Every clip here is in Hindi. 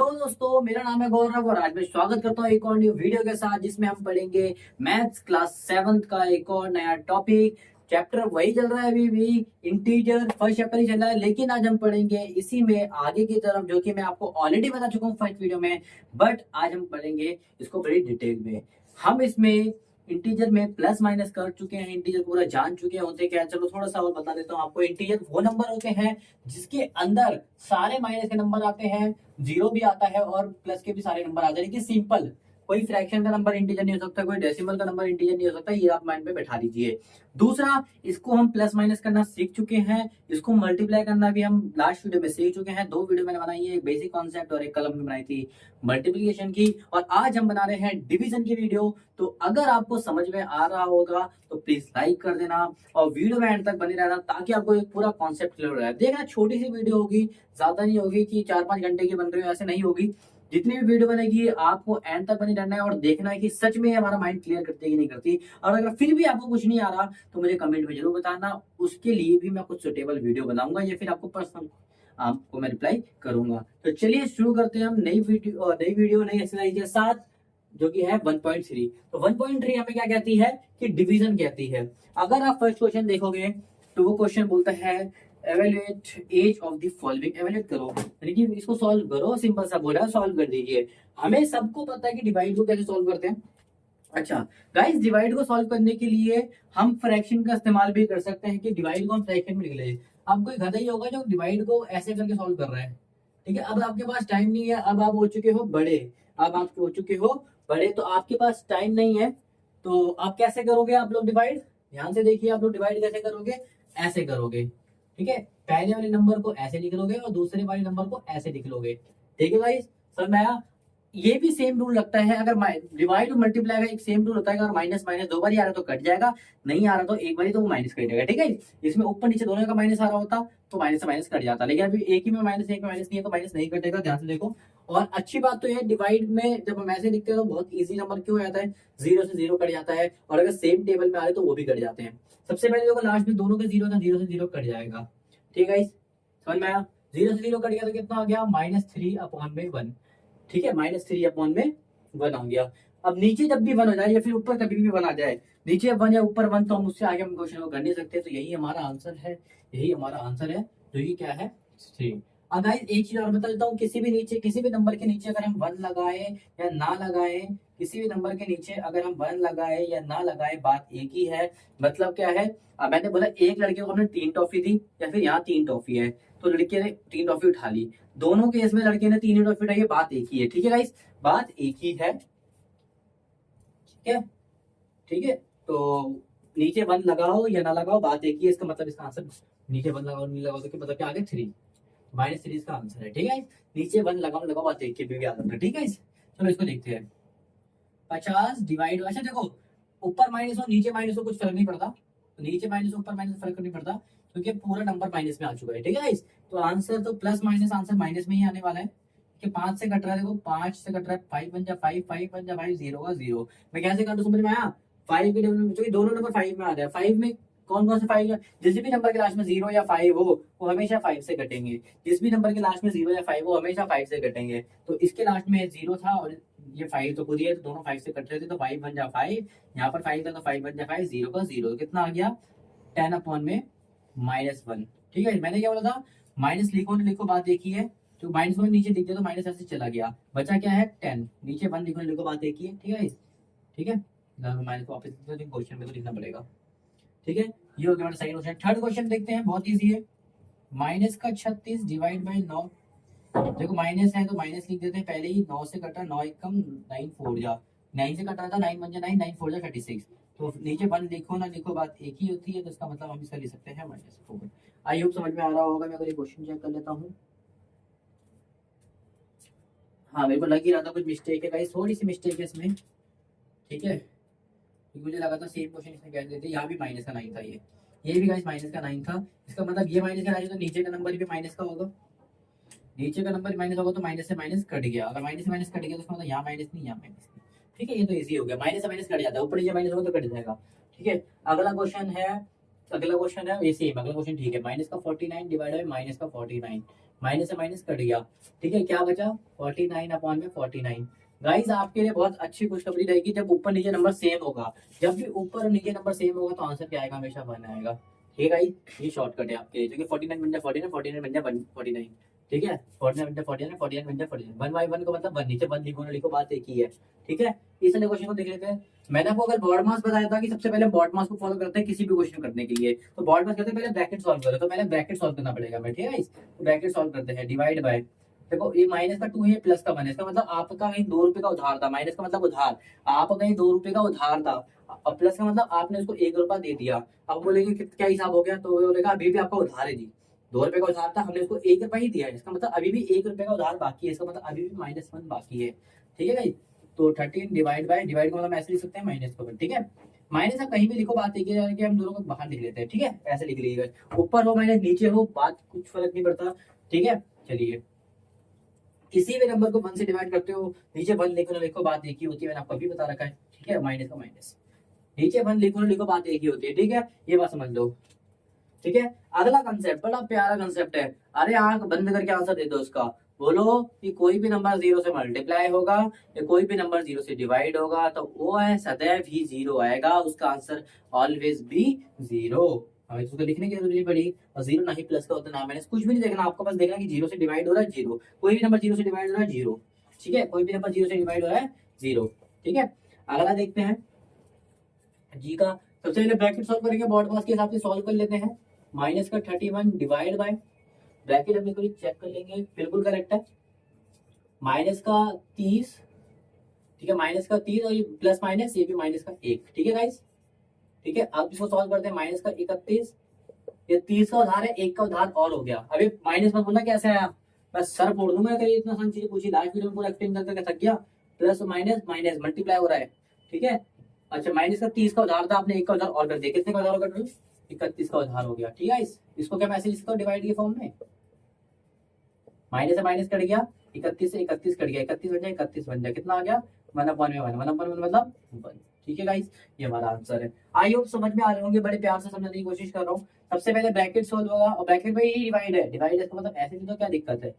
तो दोस्तों, मेरा नाम है गौरव और आज मैं स्वागत करता हूँ एक और न्यू वीडियो के साथ, जिसमें हम पढ़ेंगे मैथ्स क्लास 7th का एक और नया टॉपिक। चैप्टर वही चल रहा है, अभी भी इंटीजर फर्स्ट चैप्टर ही चल रहा है, लेकिन आज हम पढ़ेंगे इसी में आगे की तरफ, जो कि मैं आपको ऑलरेडी बता चुका हूँ फर्स्ट वीडियो में। बट आज हम पढ़ेंगे इसको बड़ी डिटेल में। हम इसमें इंटीजर में प्लस माइनस कर चुके हैं, इंटीजर पूरा जान चुके हैं होते क्या। चलो थोड़ा सा और बता देता हूँ आपको। इंटीजर वो नंबर होते हैं जिसके अंदर सारे माइनस के नंबर आते हैं, जीरो भी आता है और प्लस के भी सारे नंबर आते हैं, लेकिन सिंपल। कोई फ्रैक्शन का नंबर इंटीजर नहीं हो सकता, कोई डेसिमल का नंबर इंटीजर नहीं हो सकता, ये आप माइंड में बैठा दीजिए। दूसरा, इसको हम प्लस माइनस करना सीख चुके हैं, इसको मल्टीप्लाई करना भी हम लास्ट वीडियो में सीख चुके हैं। दो वीडियो मैंने बनाई है, एक बेसिक कॉन्सेप्ट और एक कल हमने बनाई थी मल्टीप्लिकेशन की, और आज हम बना रहे हैं डिवीजन की वीडियो। तो अगर आपको समझ में आ रहा होगा तो प्लीज लाइक कर देना और वीडियो में एंड तक बने रहना, ताकि आपको एक पूरा कॉन्सेप्ट क्लियर हो जाए। देखना, छोटी सी वीडियो होगी, ज्यादा नहीं होगी कि 4-5 घंटे की बन रही हो, ऐसे नहीं होगी। जितनी भी वीडियो बनेगी आपको एंड तक बने रहना है और देखना है कि सच में हमारा माइंड क्लियर करती है कि नहीं करती। और अगर फिर भी आपको कुछ नहीं आ रहा तो मुझे कमेंट में जरूर बताना, उसके लिए भी मैं कुछ सुटेबल वीडियो बनाऊंगा या फिर आपको पर्सनल आपको मैं रिप्लाई करूंगा। तो चलिए शुरू करते हैं हम नई वीडियो नई एक्सरसाइज के साथ, जो कि है 1.3। तो 1.3 हमें क्या कहती है कि डिवीजन कहती है। अगर आप फर्स्ट क्वेश्चन देखोगे तो वो क्वेश्चन बोलता है evaluate each of the following. Evaluate करो, यानी कि इसको सॉल्व करो। सिंपल सा बोला, सॉल्व कर दीजिए। हमें सबको पता है कि डिवाइड को कैसे सॉल्व करते हैं। अच्छा गाइस, डिवाइड को सॉल्व करने के लिए हम फ्रैक्शन का इस्तेमाल भी कर सकते हैं कि डिवाइड को हम फ्रैक्शन में लिख ले। अब कोई गधा ही होगा जो डिवाइड को ऐसे करके सॉल्व कर रहा है। ठीक है, अब आपके पास टाइम नहीं है, अब आप हो चुके हो बड़े, अब आप हो चुके हो बड़े, तो आपके पास टाइम नहीं है। तो आप कैसे करोगे आप लोग डिवाइड? ध्यान से देखिए, आप लोग डिवाइड कैसे करोगे? ऐसे करोगे। ठीक है, पहले वाले नंबर को ऐसे लिख लोगे और दूसरे वाले नंबर को ऐसे लिख लोगे। ठीक है गाइस, समझ में आया? ये भी सेम रूल लगता है, अगर डिवाइड और मल्टीप्लाई का एक सेम रूल होता है। अगर माइनस माइनस दो बार आ रहा तो कट जाएगा, नहीं आ रहा तो एक बार तो वो माइनस कट जाएगा। ठीक है, इसमें ऊपर नीचे दोनों का माइनस आ रहा होता तो माइनस से माइनस कट जाता, लेकिन अभी एक ही में माइनस, एक में माइनस नहीं है तो माइनस नहीं कटेगा। ध्यान से देखो। और अच्छी बात तो यह डिवाइड में जब हम ऐसे लिखते हैं तो बहुत ईजी नंबर क्यों आता है, जीरो से जीरो कट जाता है, और अगर सेम टेबल में आ रहे तो वो भी कट जाते हैं। सबसे पहले देखो, लास्ट में दोनों का जीरो था, जीरो से जीरो कट जाएगा। ठीक है, समझ में आया? जीरो से जीरो कट गया तो कितना आ गया? -3/1। ठीक है, -3/1 आ गया। अब नीचे जब भी 1 हो जाए या फिर ऊपर कभी भी 1 आ जाए, नीचे 1 या ऊपर 1, तो हम उससे आगे हम क्वेश्चन को कर नहीं सकते। तो यही हमारा आंसर है, यही हमारा आंसर है, जो कि क्या है 3। अब गाइस एक चीज और बता देता हूँ, किसी भी नीचे, किसी भी नंबर के नीचे अगर हम 1 लगाए या ना लगाए, किसी भी नंबर के नीचे अगर हम 1 लगाए या ना लगाए, बात एक ही है। मतलब क्या है, अब मैंने बोला एक लड़के को हमने 3 टॉफी दी, या फिर यहाँ 3 टॉफी है, तो लड़के ने 3 टॉफी उठा ली। दोनों केस में लड़के ने 3 ही टॉफी उठाई है, बात एक ही है। ठीक है गाइस, बात एक ही है। ठीक है, ठीक है। तो नीचे 1 लगाओ या ना लगाओ, बात एक ही है। इसका मतलब इसका आंसर नीचे 1 लगाओ नहीं लगाओ तो क्या मतलब क्या आ गया 3, -3 इसका आंसर है। ठीक है, नीचे 1 लगाओ लगाओ, बात एक ही भी आ जाता है। ठीक है, चलो इसको देखते हैं। 50 डिवाइड, अच्छा देखो, ऊपर माइनस हो नीचे माइनस हो कुछ फर्क नहीं पड़ता, तो नीचे माइनस ऊपर माइनस फर्क नहीं पड़ता, क्योंकि पूरा नंबर माइनस में आ चुका है। ठीक है गाइस, तो आंसर तो प्लस माइनस आंसर माइनस में ही आने वाला है कि 5 से कट रहा है। देखो 5 से कट रहा है, 5 बन जा 5, 5 बन जा 5, 0 का 0। मैं कैसे काटू, समझ में आया? 5 के टेबल में क्योंकि दोनों नंबर 5 में आ रहा है, 5 में कौन कौन से 5? जिस भी नंबर के लास्ट में 0 या 5 हो वो हमेशा 5 से कटेंगे। जिस भी नंबर के लास्ट में 0 या 5 हो हमेशा 5 से कटेंगे। तो इसके लास्ट में 0 था और ये 5 तो खुद ही है, तो दोनों 5 से कट रहे थे, तो 5 बन जा 5, यहाँ पर 5 था तो 5 बन जा 5, 0 का 0। कितना आ गया? 10/-1। ठीक है, मैंने क्या बोला था, माइनस लिखो ना लिखो बात एक ही है। तो माइनस को नीचे लिख दिया तो माइनस ऐसे चला गया, बचा क्या है 10। नीचे 1 लिखो ना लिखो बात एक ही है। ठीक है, ठीक है, माइनस को वापस क्वेश्चन में तो लिखना पड़ेगा। ठीक है, ये हो गया हमारा सेकंड क्वेश्चन। थर्ड क्वेश्चन देखते हैं, बहुत इजी है। माइनस का 36 डिवाइड बाई 9। देखो माइनस है तो माइनस लिख देते हैं पहले ही। 9 से कटा 9 एकम 9 4 जा, 9 से कट रहा था 9 बन जा 9, 9 4 जा 36। तो नीचे 1 लिखो ना लिखो बात एक ही होती है, तो इसका मतलब हम इसका लिख सकते हैं -4। आई होप समझ में आ रहा होगा। मैं अगर ये क्वेश्चन चेक कर लेता हूँ। हाँ, मेरे को लग ही रहा था कुछ मिस्टेक है गाइस, थोड़ी सी मिस्टेक है इसमें। ठीक है, क्योंकि मुझे लगा था सेम क्वेश्चन इसमें कह देते, यहाँ भी माइनस का 9 था, ये भी गाइस माइनस का 9 था। इसका मतलब ये माइनस का 9 तो नीचे का नंबर भी माइनस का होगा, नीचे का नंबर माइनस होगा तो माइनस से माइनस कट गया। अगर माइनस से माइनस कट गया तो उसका मतलब यहाँ माइनस नहीं, यहाँ माइनस नहीं। ठीक है, ये तो इजी हो गया, माइनस से माइनस कट जाता है, ऊपर नीचे माइनस होगा तो कट जाएगा। ठीक है, अगला क्वेश्चन है, ये सेम अगला क्वेश्चन ठीक है। माइनस का 49 डिवाइड बाई माइनस का 49, माइनस से माइनस कट गया, ठीक है, क्या बचा 49 अपॉन में 49। गाइस आपके लिए बहुत अच्छी खुशखबरी रहेगी, जब ऊपर नीचे नंबर सेम होगा, जब भी ऊपर और नीचे नंबर सेम होगा तो आंसर क्या आएगा, हमेशा 1 आएगा। ठीक है गाइस, ये शॉर्टकट है आपके लिए, क्योंकि 49 बन जाए 49, 49 बन जाए 49, ठीक है, 49 बन जाए 49, 49 बन जाए 49, 1 बाई 1 का मतलब 1, नीचे 1 लिखो ना लिखो बात एक ही है। ठीक है, इस वाले क्वेश्चन को देख लेते हैं। मैंने आपको अगर बॉड मास बताया था कि सबसे पहले बॉड मास को फॉलो करते हैं किसी भी क्वेश्चन करने के लिए, तो बॉड मास करते हैं पहले ब्रैकेट सॉल्व करो, तो पहले ब्रैकेट सॉल्व करना पड़ेगा मैं, ठीक है, तो ब्रैकेट सॉल्व करते हैं, डिवाइड बाय, देखो ये माइनस का 2 है, प्लस का 1 है, इसका मतलब आपका कहीं 2 रुपए का उधार था, माइनस का मतलब उधार, आप कहीं 2 रुपए का उधार था, और प्लस का मतलब आपने उसको 1 रुपया दे दिया। अब बोलेंगे क्या हिसाब हो गया, तो वो बोलेगा अभी भी आपका उधार है जी, 2 रुपए का उधार था, हमने उसको 1 रुपया ही दिया है, इसका मतलब अभी भी 1 रुपए का उधार बाकी है, इसका मतलब अभी भी -1 बाकी है। ठीक है भाई, तो 13 डिवाइड बाय, डिवाइड को मतलब ऐसे लिख सकते हैं माइनस को, ठीक है, माइनस आप कहीं भी लिखो, बात एक ही है कि हम दोनों को बाहर लिख लेते हैं, ठीक है, ऐसे लिख लीजिएगा, ऊपर हो माइनस नीचे हो, बात कुछ फर्क नहीं पड़ता। ठीक है, चलिए, किसी भी नंबर को 1 से डिवाइड करते हो, नीचे 1 लिखो ना लिखो बात एक ही होती है, मैंने आपको अभी बता रखा है। ठीक है, माइनस का माइनस, नीचे 1 लिखो ना लिखो बात एक ही होती है। ठीक है, ये बात समझ लो। ठीक है, अगला कंसेप्ट बड़ा प्यारा कंसेप्ट है, अरे आंख बंद करके आंसर दे दो उसका। बोलो कि कोई भी नंबर 0 से मल्टीप्लाई होगा या कोई भी नंबर 0 से डिवाइड होगा तो वो है सदैव ही 0 आएगा, उसका आंसर ऑलवेज बी 0। हमें उसको लिखने की जरूरत नहीं पड़ी, और 0 ना ही प्लस का होता ना माइनस, कुछ भी नहीं देखना आपको, बस देखना कि 0 से डिवाइड हो रहा है 0, कोई भी नंबर 0 से डिवाइड हो रहा है 0। ठीक है, कोई भी नंबर 0 से डिवाइड हो रहा है 0। ठीक है, अगला देखते हैं जी का, सबसे पहले ब्रैकेट सॉल्व करेंगे, बॉड पास के हिसाब से सॉल्व कर लेते हैं। माइनस का 31 डिवाइड बाय, ब्रैकेट हम चेक कर लेंगे, बिल्कुल करेक्ट है, माइनस का 30, ठीक है, माइनस का 30 और ये प्लस माइनस ये भी माइनस का 1। ठीक है गाइस, ठीक है, अब इसको सॉल्व करते हैं, माइनस का 31, ये 30 का उधार है, 1 का उधार और हो गया, अभी माइनस मत बोलना कैसे आया, बस सर फोड़ दूंगा अगर ये इतना आसान चीज पूछी, लास्ट वीडियो में पूरा एक्सप्लेन कर करके थक गया। प्लस माइनस माइनस मल्टीप्लाई हो रहा है, ठीक है, अच्छा माइनस का 30 का उधार था, आपने 1 का उधार और कर दिया, कितने का उधार कर, 31 का उधार हो गया। ठीक है, इसको क्या मैसेज, इसको डिवाइड के फॉर्म में, माइनस से माइनस कट गया, 31 से 31 कट गया, 31 बन जाए 31 बन जाए, कितना आ गया 1/1 में 1, 1/1 मतलब 1। ठीक है गाइस, ये हमारा आंसर है। आई होप समझ में आ रहे होंगे, बड़े प्यार से समझने की कोशिश कर रहा हूँ। सबसे पहले ब्रैकेट सोल्व होगा, और ब्रैकेट में ही डिवाइड है, डिवाइड इसका मतलब ऐसे नहीं तो क्या दिक्कत है,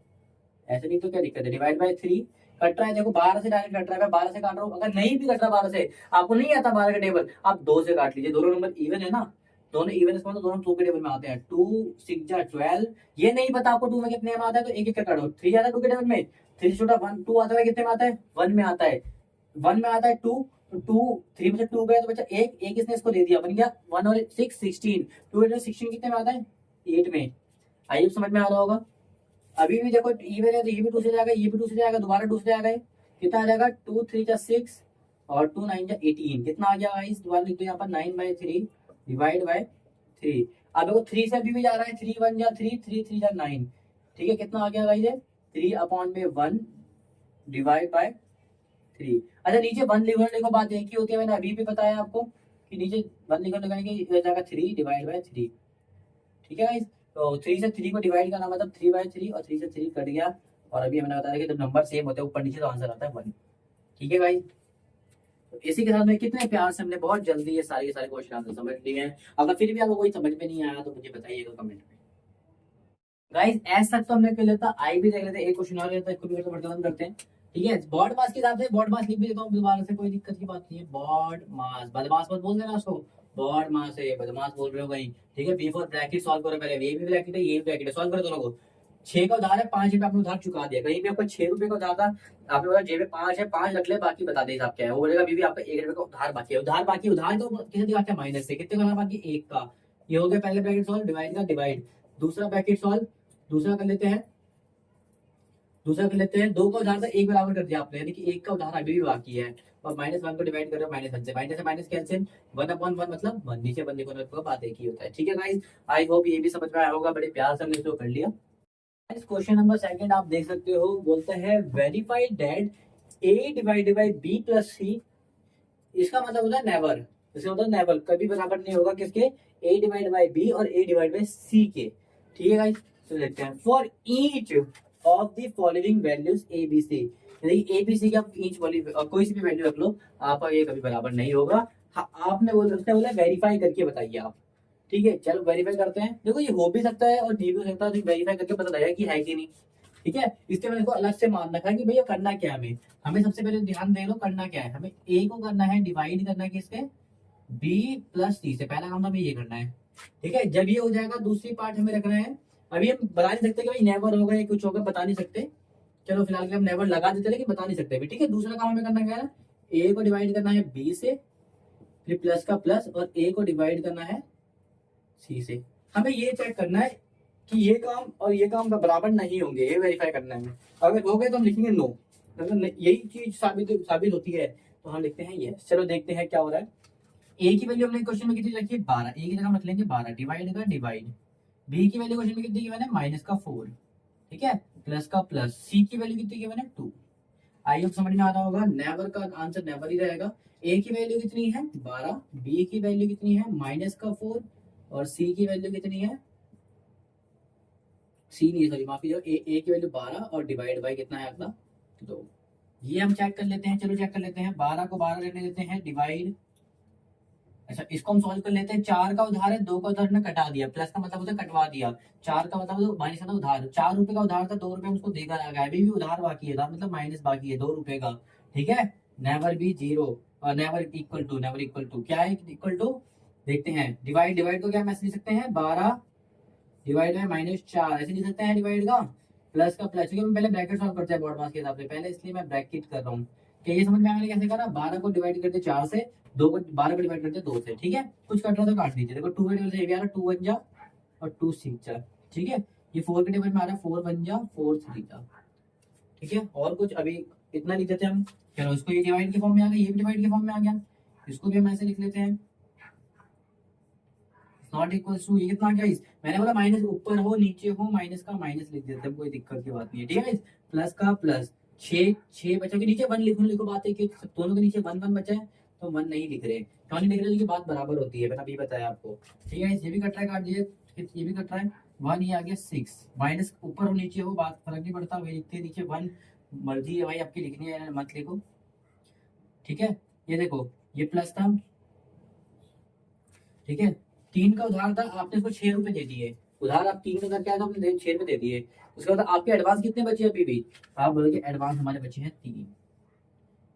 ऐसे नहीं तो क्या दिक्कत है, डिवाइड बाय 3 कट रहा है, देखो 12 से डायरेक्ट कट रहा है, मैं 12 से काट रहा हूँ, अगर नहीं भी कट रहा 12 से, आपको नहीं आता 12 का टेबल, आप 2 से काट लीजिए, दोनों नंबर इवन है ना, दोनों इवन इसका मतलब दोनों 2 के टेबल में आते हैं, 2 6 जा 12, ये नहीं पता आपको 2 में कितने में आता है तो एक एक का काटो, 3 आता है 2 के टेबल में, 3 छोटा 1, 2 आता है कितने में आता है 1 में आता है, 1 में आता है 2, तो 2 3 में से 2 गया तो बच्चा एक एक, इसने इसको दे दिया, बन गया 1 और 6 16, 2 और 16 कितने में आता है 8 में। आइए समझ में आ रहा होगा। अभी भी देखो इवन है तो ये भी 2 से जाएगा, ये भी 2 से जाएगा, दोबारा 2 से जाएगा, कितना आ जाएगा 2 3 जा 6 और 2 9 जा 18, कितना आ गया गाइस, दोबारा लिख दो यहाँ पर 9/3 डिवाइड बाय 3। अब देखो 3 से अभी भी जा रहा है, 3 1 जा 3, 3 3 जा 9, ठीक है, कितना आ गया गाइस, 3/1 डिवाइड बाय 3। अच्छा नीचे 1 लिखो बात एक ही होती है, मैंने अभी भी बताया आपको कि नीचे 1 लगाने की जाएगा 3 डिवाइड बाय 3। ठीक है गाइस, तो 3 से 3 को डिवाइड करना मतलब 3/3, और 3 से 3 कट गया, और अभी हमने बताया कि जब नंबर सेम होते हैं ऊपर नीचे तो आंसर आता है 1। ठीक है गाइस, तो इसी के साथ में कितने प्यार से हमने बहुत जल्दी ये सारे के सारे क्वेश्चन आंसर समझ लिए हैं। अगर फिर भी आपको कोई समझ में नहीं आया तो मुझे बताइएगा कमेंट में। गाइस ऐसा तो हमने कर लेता, आई भी देख लेते हैं, एक क्वेश्चन और लेते हैं, इसको भी बंद करते हैं। ठीक है, बॉड मास के हिसाब से बॉड मास लिख भी देता हूँ दोबारा से, कोई दिक्कत की बात नहीं है, बॉड मास, बदमाश मत बोल देना उसको, बॉड मास है, बदमाश बोल रहे हो कहीं। ठीक है, बिफोर ब्रैकेट सॉल्व करो, पहले ये भी ब्रैकेट है ये भी ब्रैकेट है, सॉल्व करो दोनों को। 6 का उधार है, 5 रुपए आपने उधार चुका दिया, कहीं भी आपको 6 रुपए का उधार था, आपने बोला जेब में 5 है, 5 रख ले, बाकी बता दे हिसाब क्या है, वो बोलेगा अभी भी आपका 1 रुपए का उधार बाकी है, उधार बाकी, उधार तो किसे दिखाते हैं माइनस से, कितने का उधार बाकी 1 का। ये हो गया पहले ब्रैकेट सॉल्व, डिवाइड का डिवाइड, दूसरा ब्रैकेट सॉल्व, दूसरा कर लेते हैं, दूसरा कर लेते हैं, 2 का उधार था 1 बराबर कर दिया आपने, यानी कि 1 का उधार अभी भी बाकी है, और -1 को डिवाइड कर रहे हो -1 से, माइनस से माइनस कैंसिल, 1/1 मतलब 1, नीचे 1 लिखो तो बात एक ही होता है। ठीक है गाइस, आई होप ये भी समझ में आया होगा, बड़े प्यार से हमने इसको कर लिया। क्वेश्चन नंबर सेकंड आप देख सकते हो, बोलते हैं verify that a divided by b plus c, इसका मतलब होता है नेवर, इसका मतलब नेवर कभी बराबर नहीं होगा किसके, a डिवाइड बाय b और a डिवाइड बाय c के। ठीक है गाइस, तो देखते हैं, for each of the following values a b c, यानी a b c की आप ईच वैल्यू कोई सी भी वैल्यू रख लो, आपका ये कभी बराबर नहीं होगा। हाँ, आपने बोला, उसने बोला वेरीफाई करके बताइए आप। ठीक है, चलो वेरीफाई करते हैं। देखो ये हो भी सकता है और नहीं भी हो सकता है, तो वेरीफाई करके पता लगेगा कि है कि नहीं। ठीक है, इसके मैंने इसको अलग से मान रखा है कि भैया करना क्या है हमें। हमें सबसे पहले ध्यान दे लो करना क्या है, हमें ए को करना है डिवाइड करना है किससे, बी प्लस सी से। पहला काम हमें ये करना है। ठीक है, जब ये हो जाएगा दूसरी पार्ट हमें रखना है। अभी हम बता नहीं सकते कि भाई नेवर होगा या कुछ होगा, बता नहीं सकते। चलो फिलहाल के हम नेवर लगा देते हैं, लेकिन बता नहीं सकते अभी। ठीक है, दूसरा काम हमें करना क्या है, ए को डिवाइड करना है बी से, फिर प्लस का प्लस, और ए को डिवाइड करना है सी से। हमें ये चेक करना है कि ये काम और ये काम बराबर नहीं होंगे, ये वेरीफाई करना है हमें। अगर हो गए तो हम लिखेंगे नो, अगर यही चीज साबित होती है तो हम लिखते हैं यस। चलो देखते हैं क्या हो रहा है। ए की वैल्यू हमने क्वेश्चन में कितनी रखी है, 12। ए की जगह हम रख लेंगे 12, डिवाइड का डिवाइड। बी की वैल्यू क्वेश्चन में कितनी गिवन है, माइनस का 4। ठीक है, प्लस का प्लस। सी की वैल्यू कितनी गिवन है, 2। आई होप समझ में आ रहा होगा, नेवर का आंसर नेवर ही रहेगा। ए की वैल्यू कितनी है, 12। बी की वैल्यू कितनी है, माइनस का 4। और सी की वैल्यू कितनी है, सी नहीं सॉरी माफी जो, ए की वैल्यू 12 और डिवाइड बाई कितना है अपना 2। ये हम चेक कर लेते हैं, चलो चेक कर लेते हैं। 12 को 12 रहने देते हैं डिवाइड। अच्छा इसको हम सॉल्व कर लेते हैं। 4 का उधार है, 2 का उधार ने कटा दिया, प्लस का मतलब होता है कटवा दिया। 4 का मतलब तो माइनस का उधार, 4 रुपए का उधार था, 2 रुपए उसको देकर आ गया, अभी भी उधार बाकी है, उधार मतलब माइनस बाकी है 2 रुपए का। ठीक है, नेवर बी जीरो और नेवर इक्वल टू क्या है, इक्वल टू। देखते हैं डिवाइड, डिवाइड को क्या मैसेज लिख सकते हैं, 12 डिवाइड बाय -4 ऐसे लिख सकते हैं डिवाइड का। प्लस का प्लस, क्योंकि हम पहले ब्रैकेट सॉल्व करते हैं बोर्ड मास के हिसाब से पहले, इसलिए मैं ब्रैकेट कर रहा हूँ। क्या ये समझ में आया मैंने कैसे करा, 12 को डिवाइड करते 4 से, 2 को 12 को डिवाइड करते 2 से। ठीक है, कुछ कट रहा तो काट दीजिए। देखो 2 के टेबल से ये भी आ रहा है, 2 1 जा और 2 6 जा। ठीक है, ये 4 के टेबल में आ रहा है, 4 1 जा 4 3 जा। ठीक है, और कुछ अभी इतना लिख देते हैं हम। चलो इसको ये डिवाइड के फॉर्म में आ गया, ये भी डिवाइड के फॉर्म में आ गया, इसको भी हम ऐसे लिख लेते हैं नॉट इक्वल टू। ये कितना क्या, मैंने बोला माइनस ऊपर हो नीचे हो, माइनस का माइनस लिख देते हैं, कोई दिक्कत की बात नहीं है। ठीक है, प्लस का प्लस। 6 बचा के नीचे 1 लिखो, लिखो बात है कि दोनों के नीचे 1 1 बचा है, तो 1 नहीं लिख रहे। क्यों नहीं लिख रहे, क्योंकि बात बराबर होती है, मैंने अभी बताया आपको। ठीक है, ये भी कट रहा है, काट दीजिए, ये भी कट रहा है। 1 ये आ गया 6, माइनस ऊपर हो नीचे हो बात फर्क नहीं पड़ता, वही लिखते हैं नीचे 1। मर्जी है भाई आपकी लिखनी है मत लिखो। ठीक है, ये देखो ये प्लस था। ठीक है, 3 का उधार था, आपने इसको 6 रुपए दे दिए। उधार आप 3 का उधार क्या था, आपने 6 रुपए दे दिए। उसके बाद आपके एडवांस कितने बचे अभी भी, आप बोलोगे एडवांस हमारे बचे हैं 3।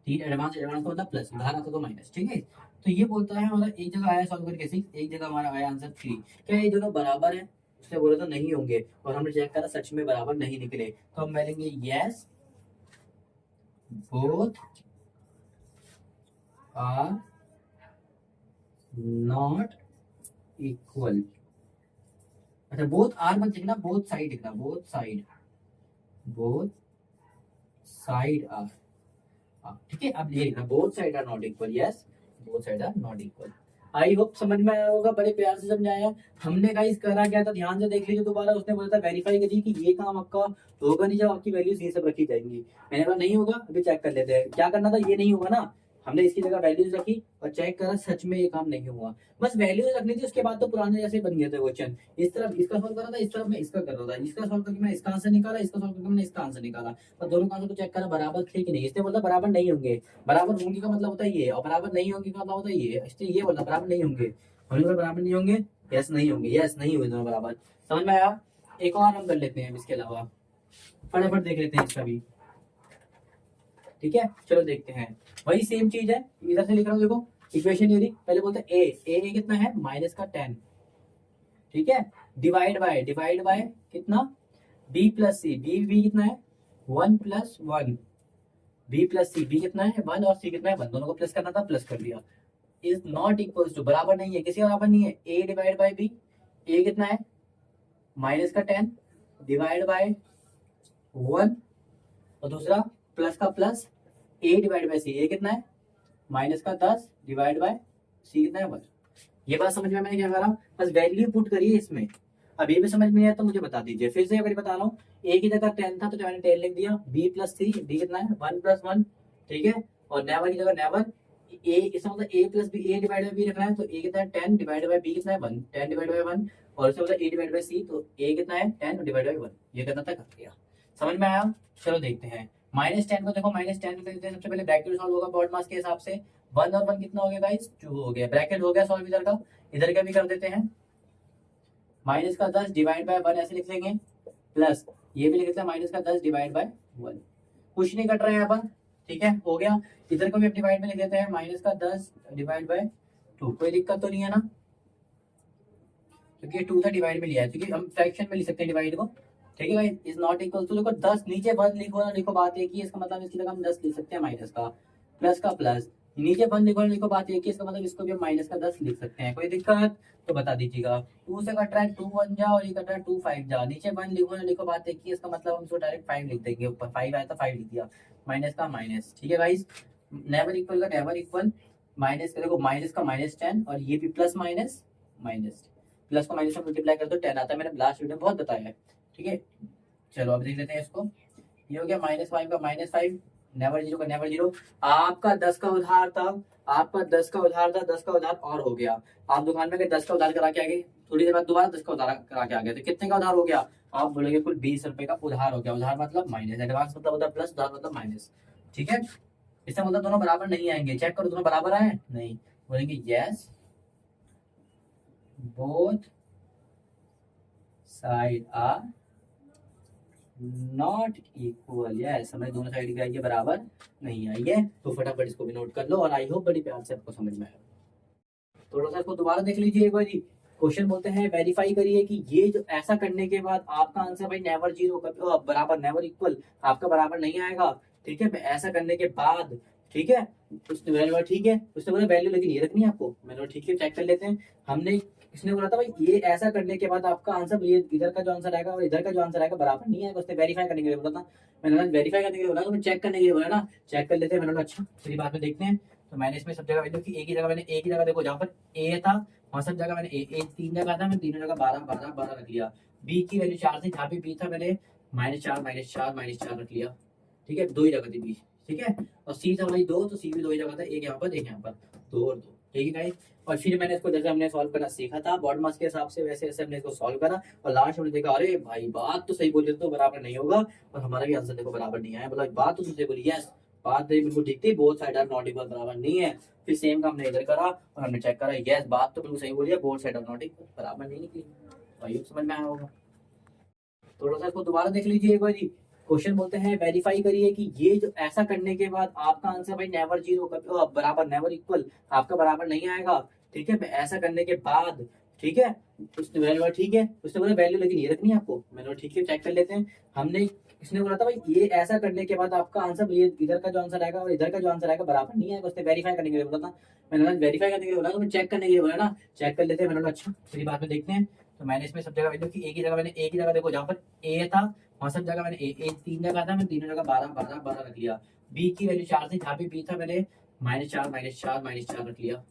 3 एडवांस, एडवांस का मतलब प्लस, उधार आता तो माइनस। ठीक है, तो ये बोलता है हमारा एक जगह आया सॉल्व करके 6, एक जगह हमारा आया आंसर 3। क्या ये दोनों बराबर है, उसने बोला तो नहीं होंगे, और हमने चेक करा सच में बराबर नहीं निकले, तो हम बोलेंगे yes both are not equal. अच्छा बोथ आर मत लिखना, बोथ साइड लिखना, both side, both side are. ठीक है, अब ये लिखना both side are not equal, yes both side are not equal. I hope समझ में आया होगा, बड़े प्यार से समझाया। हमने गाइस करा क्या था, ध्यान से देख लीजिए दोबारा। उसने बोला था वेरीफाई करिए कि ये काम आपका होगा नहीं जब आपकी वैल्यूज ये सब रखी जाएंगी। मैंने कहा नहीं होगा, अभी चेक कर लेते हैं क्या करना था, ये नहीं होगा ना, हमने इसकी जगह वैल्यूज रखी और चेक करा सच में ये काम नहीं हुआ। बस वैल्यूज रखनी थी, उसके बाद तो पुराने जैसे बन गए थे क्वेश्चन। इस तरफ इसका सॉल्व करा था, इस तरफ मैं इसका कर रहा था, इसका सॉल्व करके मैं इसका आंसर निकाला, इसका सॉल्व करके मैंने इसका आंसर निकाला, और दोनों का आंसर तो चेक करा बराबर थे कि नहीं। इसने बोला बराबर नहीं होंगे, बराबर होंगे का मतलब होता है ये, और बराबर नहीं होंगे का मतलब होता है ये। इसने ये बोला बराबर नहीं होंगे, हमने बोला बराबर नहीं होंगे, यस नहीं होंगे, यस नहीं हुए दोनों बराबर। समझ में आया। एक और हम कर लेते हैं इसके अलावा, फटाफट देख लेते हैं इसका भी। ठीक है, चलो देखते हैं, वही सेम चीज है, इधर से लिख रहा हूँ देखो इक्वेशन यदि पहले बोलते हैं ए कितना है माइनस का 10। ठीक है, डिवाइड बाय कितना, बी प्लस सी, बी कितना है 1 + 1, बी प्लस सी, बी कितना है 1 और सी कितना है 1, दोनों को प्लस करना था, प्लस कर दिया। इज नॉट इक्वल टू, बराबर नहीं है, किसी का बराबर नहीं है। ए डिवाइड बाय बी, ए कितना है माइनस का 10 डिवाइड बाय 1, और दूसरा प्लस का प्लस, ए डिवाइड बाय सी, ए कितना है माइनस का 10 डिवाइड बाय सी कितना है 1। ये बात समझ में मैंने क्या करा, बस वैल्यू पुट करिए इसमें। अब ये भी समझ में आया तो मुझे बता दीजिए, फिर से अगर बता रहा हूँ। ए की जगह 10 था तो मैंने 10 लिख दिया, बी प्लस सी, डी कितना है 1 + 1। ठीक है, और नेवर की जगह नेवर, ए इसका मतलब A plus B, A divide by B रखना है, तो ए कितना है 10 डिवाइड बाय बी कितना है 1, 10 डिवाइड बाय 1, और इसका मतलब ए डिवाइड बाय सी, तो ए कितना है 10 डिवाइड बाय 1। ये करना था, कर दिया। समझ में आया, चलो देखते हैं। -10 को देखो, -10 देखते हैं, सबसे पहले ब्रैकेट सॉल्व होगा बॉड मास के हिसाब से। 1 और 1 कितना हो गया गाइस, 2 हो गया, ब्रैकेट हो गया सॉल्व इधर का, इधर का भी कर देते हैं। माइनस का 10 डिवाइड बाय 1 ऐसे लिख लेंगे, प्लस ये भी लिख लेते हैं माइनस का 10 डिवाइड बाय 1। कुछ नहीं कट रहा है यहाँ पर, ठीक है, हो गया। इधर को भी डिवाइड में लिख देते हैं माइनस का 10 डिवाइड बाय 2। कोई दिक्कत तो नहीं है ना, क्योंकि 2 था डिवाइड में लिया है, क्योंकि हम फ्रैक्शन में लिख सकते हैं डिवाइड को, ठीक है भाई। इज नॉट इक्वल टू, देखो 10 नीचे 1 लिखो ना लिखो बात एक ही, इसका मतलब इसकी जगह हम 10 लिख सकते हैं माइनस का, प्लस का प्लस, नीचे 1 लिखो ना लिखो बात एक ही, इसका मतलब इसको भी हम माइनस का 10 लिख सकते हैं। कोई दिक्कत तो बता दीजिएगा। 2 से कट रहा है 2 1 जा, और ये कट रहा है 2 5 जा, नीचे 1 लिखो ना लिखो बात एक ही, इसका मतलब हम इसको डायरेक्ट 5 लिख देंगे, ऊपर 5 आया था 5 लिख दिया, माइनस का माइनस, ठीक है गाइस। नेवर इक्वल का नेवर इक्वल, माइनस का देखो माइनस का -10, और ये भी प्लस माइनस माइनस, प्लस को माइनस में मल्टीप्लाई कर दो 10 आता है, मैंने लास्ट वीडियो में बहुत बताया है, ठीक है। चलो अब देख लेते हैं इसको। ये हो गया -5 का -5, नेवर जीरो का नेवर जीरो। आपका 10 का उधार था, आपका 10 का उधार था, 10 का उधार और हो गया। आप दुकान में गए 10 का उधार करा के आ गए, थोड़ी देर बाद दोबारा 10 का उधार करा के आ गए, तो कितने का उधार हो गया? आप बोलेंगे कुल 20 रुपए का उधार हो गया। उधार मतलब माइनस, एडवांस मतलब होता है प्लस, उधार मतलब माइनस, ठीक है। इसका मतलब दोनों बराबर नहीं आएंगे, चेक करो दोनों बराबर आए नहीं, बोलेंगे yes both side are not equal. Yes, हमें दोनों साइड की आइए बराबर नहीं आई है, तो फटाफट इसको भी नोट कर लो, और आई होप बड़ी प्यार से आपको समझ में आया। थोड़ा सा इसको दोबारा देख लीजिए एक बार। क्वेश्चन बोलते हैं वेरीफाई करिए कि ये जो ऐसा करने के बाद आपका आंसर भाई नेवर जीरो बराबर नेवर इक्वल आपका बराबर नहीं आएगा, ठीक है। ऐसा करने के बाद, ठीक है, उसने बोला ठीक है, उसने बोला वैल्यू लेकिन ये रखनी है आपको, मैंने बोला ठीक है चेक कर लेते हैं। हमने इसने बोला था भाई ये ऐसा करने के बाद आपका आंसर, ये इधर का जो आंसर आएगा और इधर का जो आंसर आएगा बराबर नहीं आएगा, उसने वेरीफाई करने के लिए बोला था। मैंने वेरीफाई करने के लिए बोला तो चेक करने के लिए बोला ना, चेक कर लेते हैं। मैंने बोला अच्छा फिर बाद में देखते हैं। तो मैंने इसमें सब जगह वैल्यू की, एक ही जगह मैंने एक ही जगह देखो जहाँ पर ए था वहां सब जगह मैंने ए 3 जगह था, मैं तीनों जगह 12 12 12 रख लिया। बी की वैल्यू 4 थी, जहाँ पे बी था मैंने -4 -4 -4 रख लिया, ठीक है, 2 ही जगह थी बी, ठीक है। और सी था भाई 2, तो सी भी 2 ही जगह था, एक यहाँ पर एक यहाँ पर, 2 और 2, ठीक है गाइस। और फिर मैंने इसको जैसे हमने सॉल्व करना सीखा था बॉड मास के हिसाब से, वैसे वैसे हमने इसको सॉल्व करा, और लास्ट में देखा अरे भाई बात तो सही बोली, तो बराबर नहीं होगा, और हमारा भी आंसर देखो बराबर नहीं आया। मतलब बात तो तुझे बोली, यस बात बिल्कुल ठीक थी, both side are not equal बराबर नहीं है। फिर सेम का हमने इधर करा और हमने चेक करा, यस बात तो बिल्कुल सही बोली है, both side are not equal बराबर नहीं निकली। भाई समझ में आया होगा। थोड़ा सा इसको दोबारा देख लीजिए एक बार। क्वेश्चन बोलते हैं वेरीफाई करिए कि ये जो ऐसा करने के बाद आपका आंसर भाई नेवर जीरो बराबर नेवर इक्वल आपका बराबर नहीं आएगा, ठीक है। ऐसा करने के बाद, ठीक है, उसने बोला ठीक है, उसने बोला वैल्यू लेकिन ये रखनी है आपको, मैंने बोला ठीक है चेक कर लेते हैं। हमने इसने बोला था भाई ये ऐसा करने के बाद आपका आंसर, ये इधर का जो आंसर आएगा और इधर का जो आंसर आएगा बराबर नहीं आएगा, उसने वेरीफाई करने के लिए बोला था। मैंने वेरीफाई करने के लिए बोला तो चेक करने के लिए बोला ना, चेक कर लेते हैं। मैंने बोला अच्छा फिर बाद में देखते हैं। तो मैंने इसमें सब जगह वैल्यू की, एक ही जगह मैंने एक ही जगह देखो जहाँ पर ए था वहां सब जगह मैंने ए 3 जगह था, मैं तीनों जगह 12 12 12 रख लिया। बी की वैल्यू 4 थी, जहाँ पे बी था मैंने -4 -4 -4 रख लिया,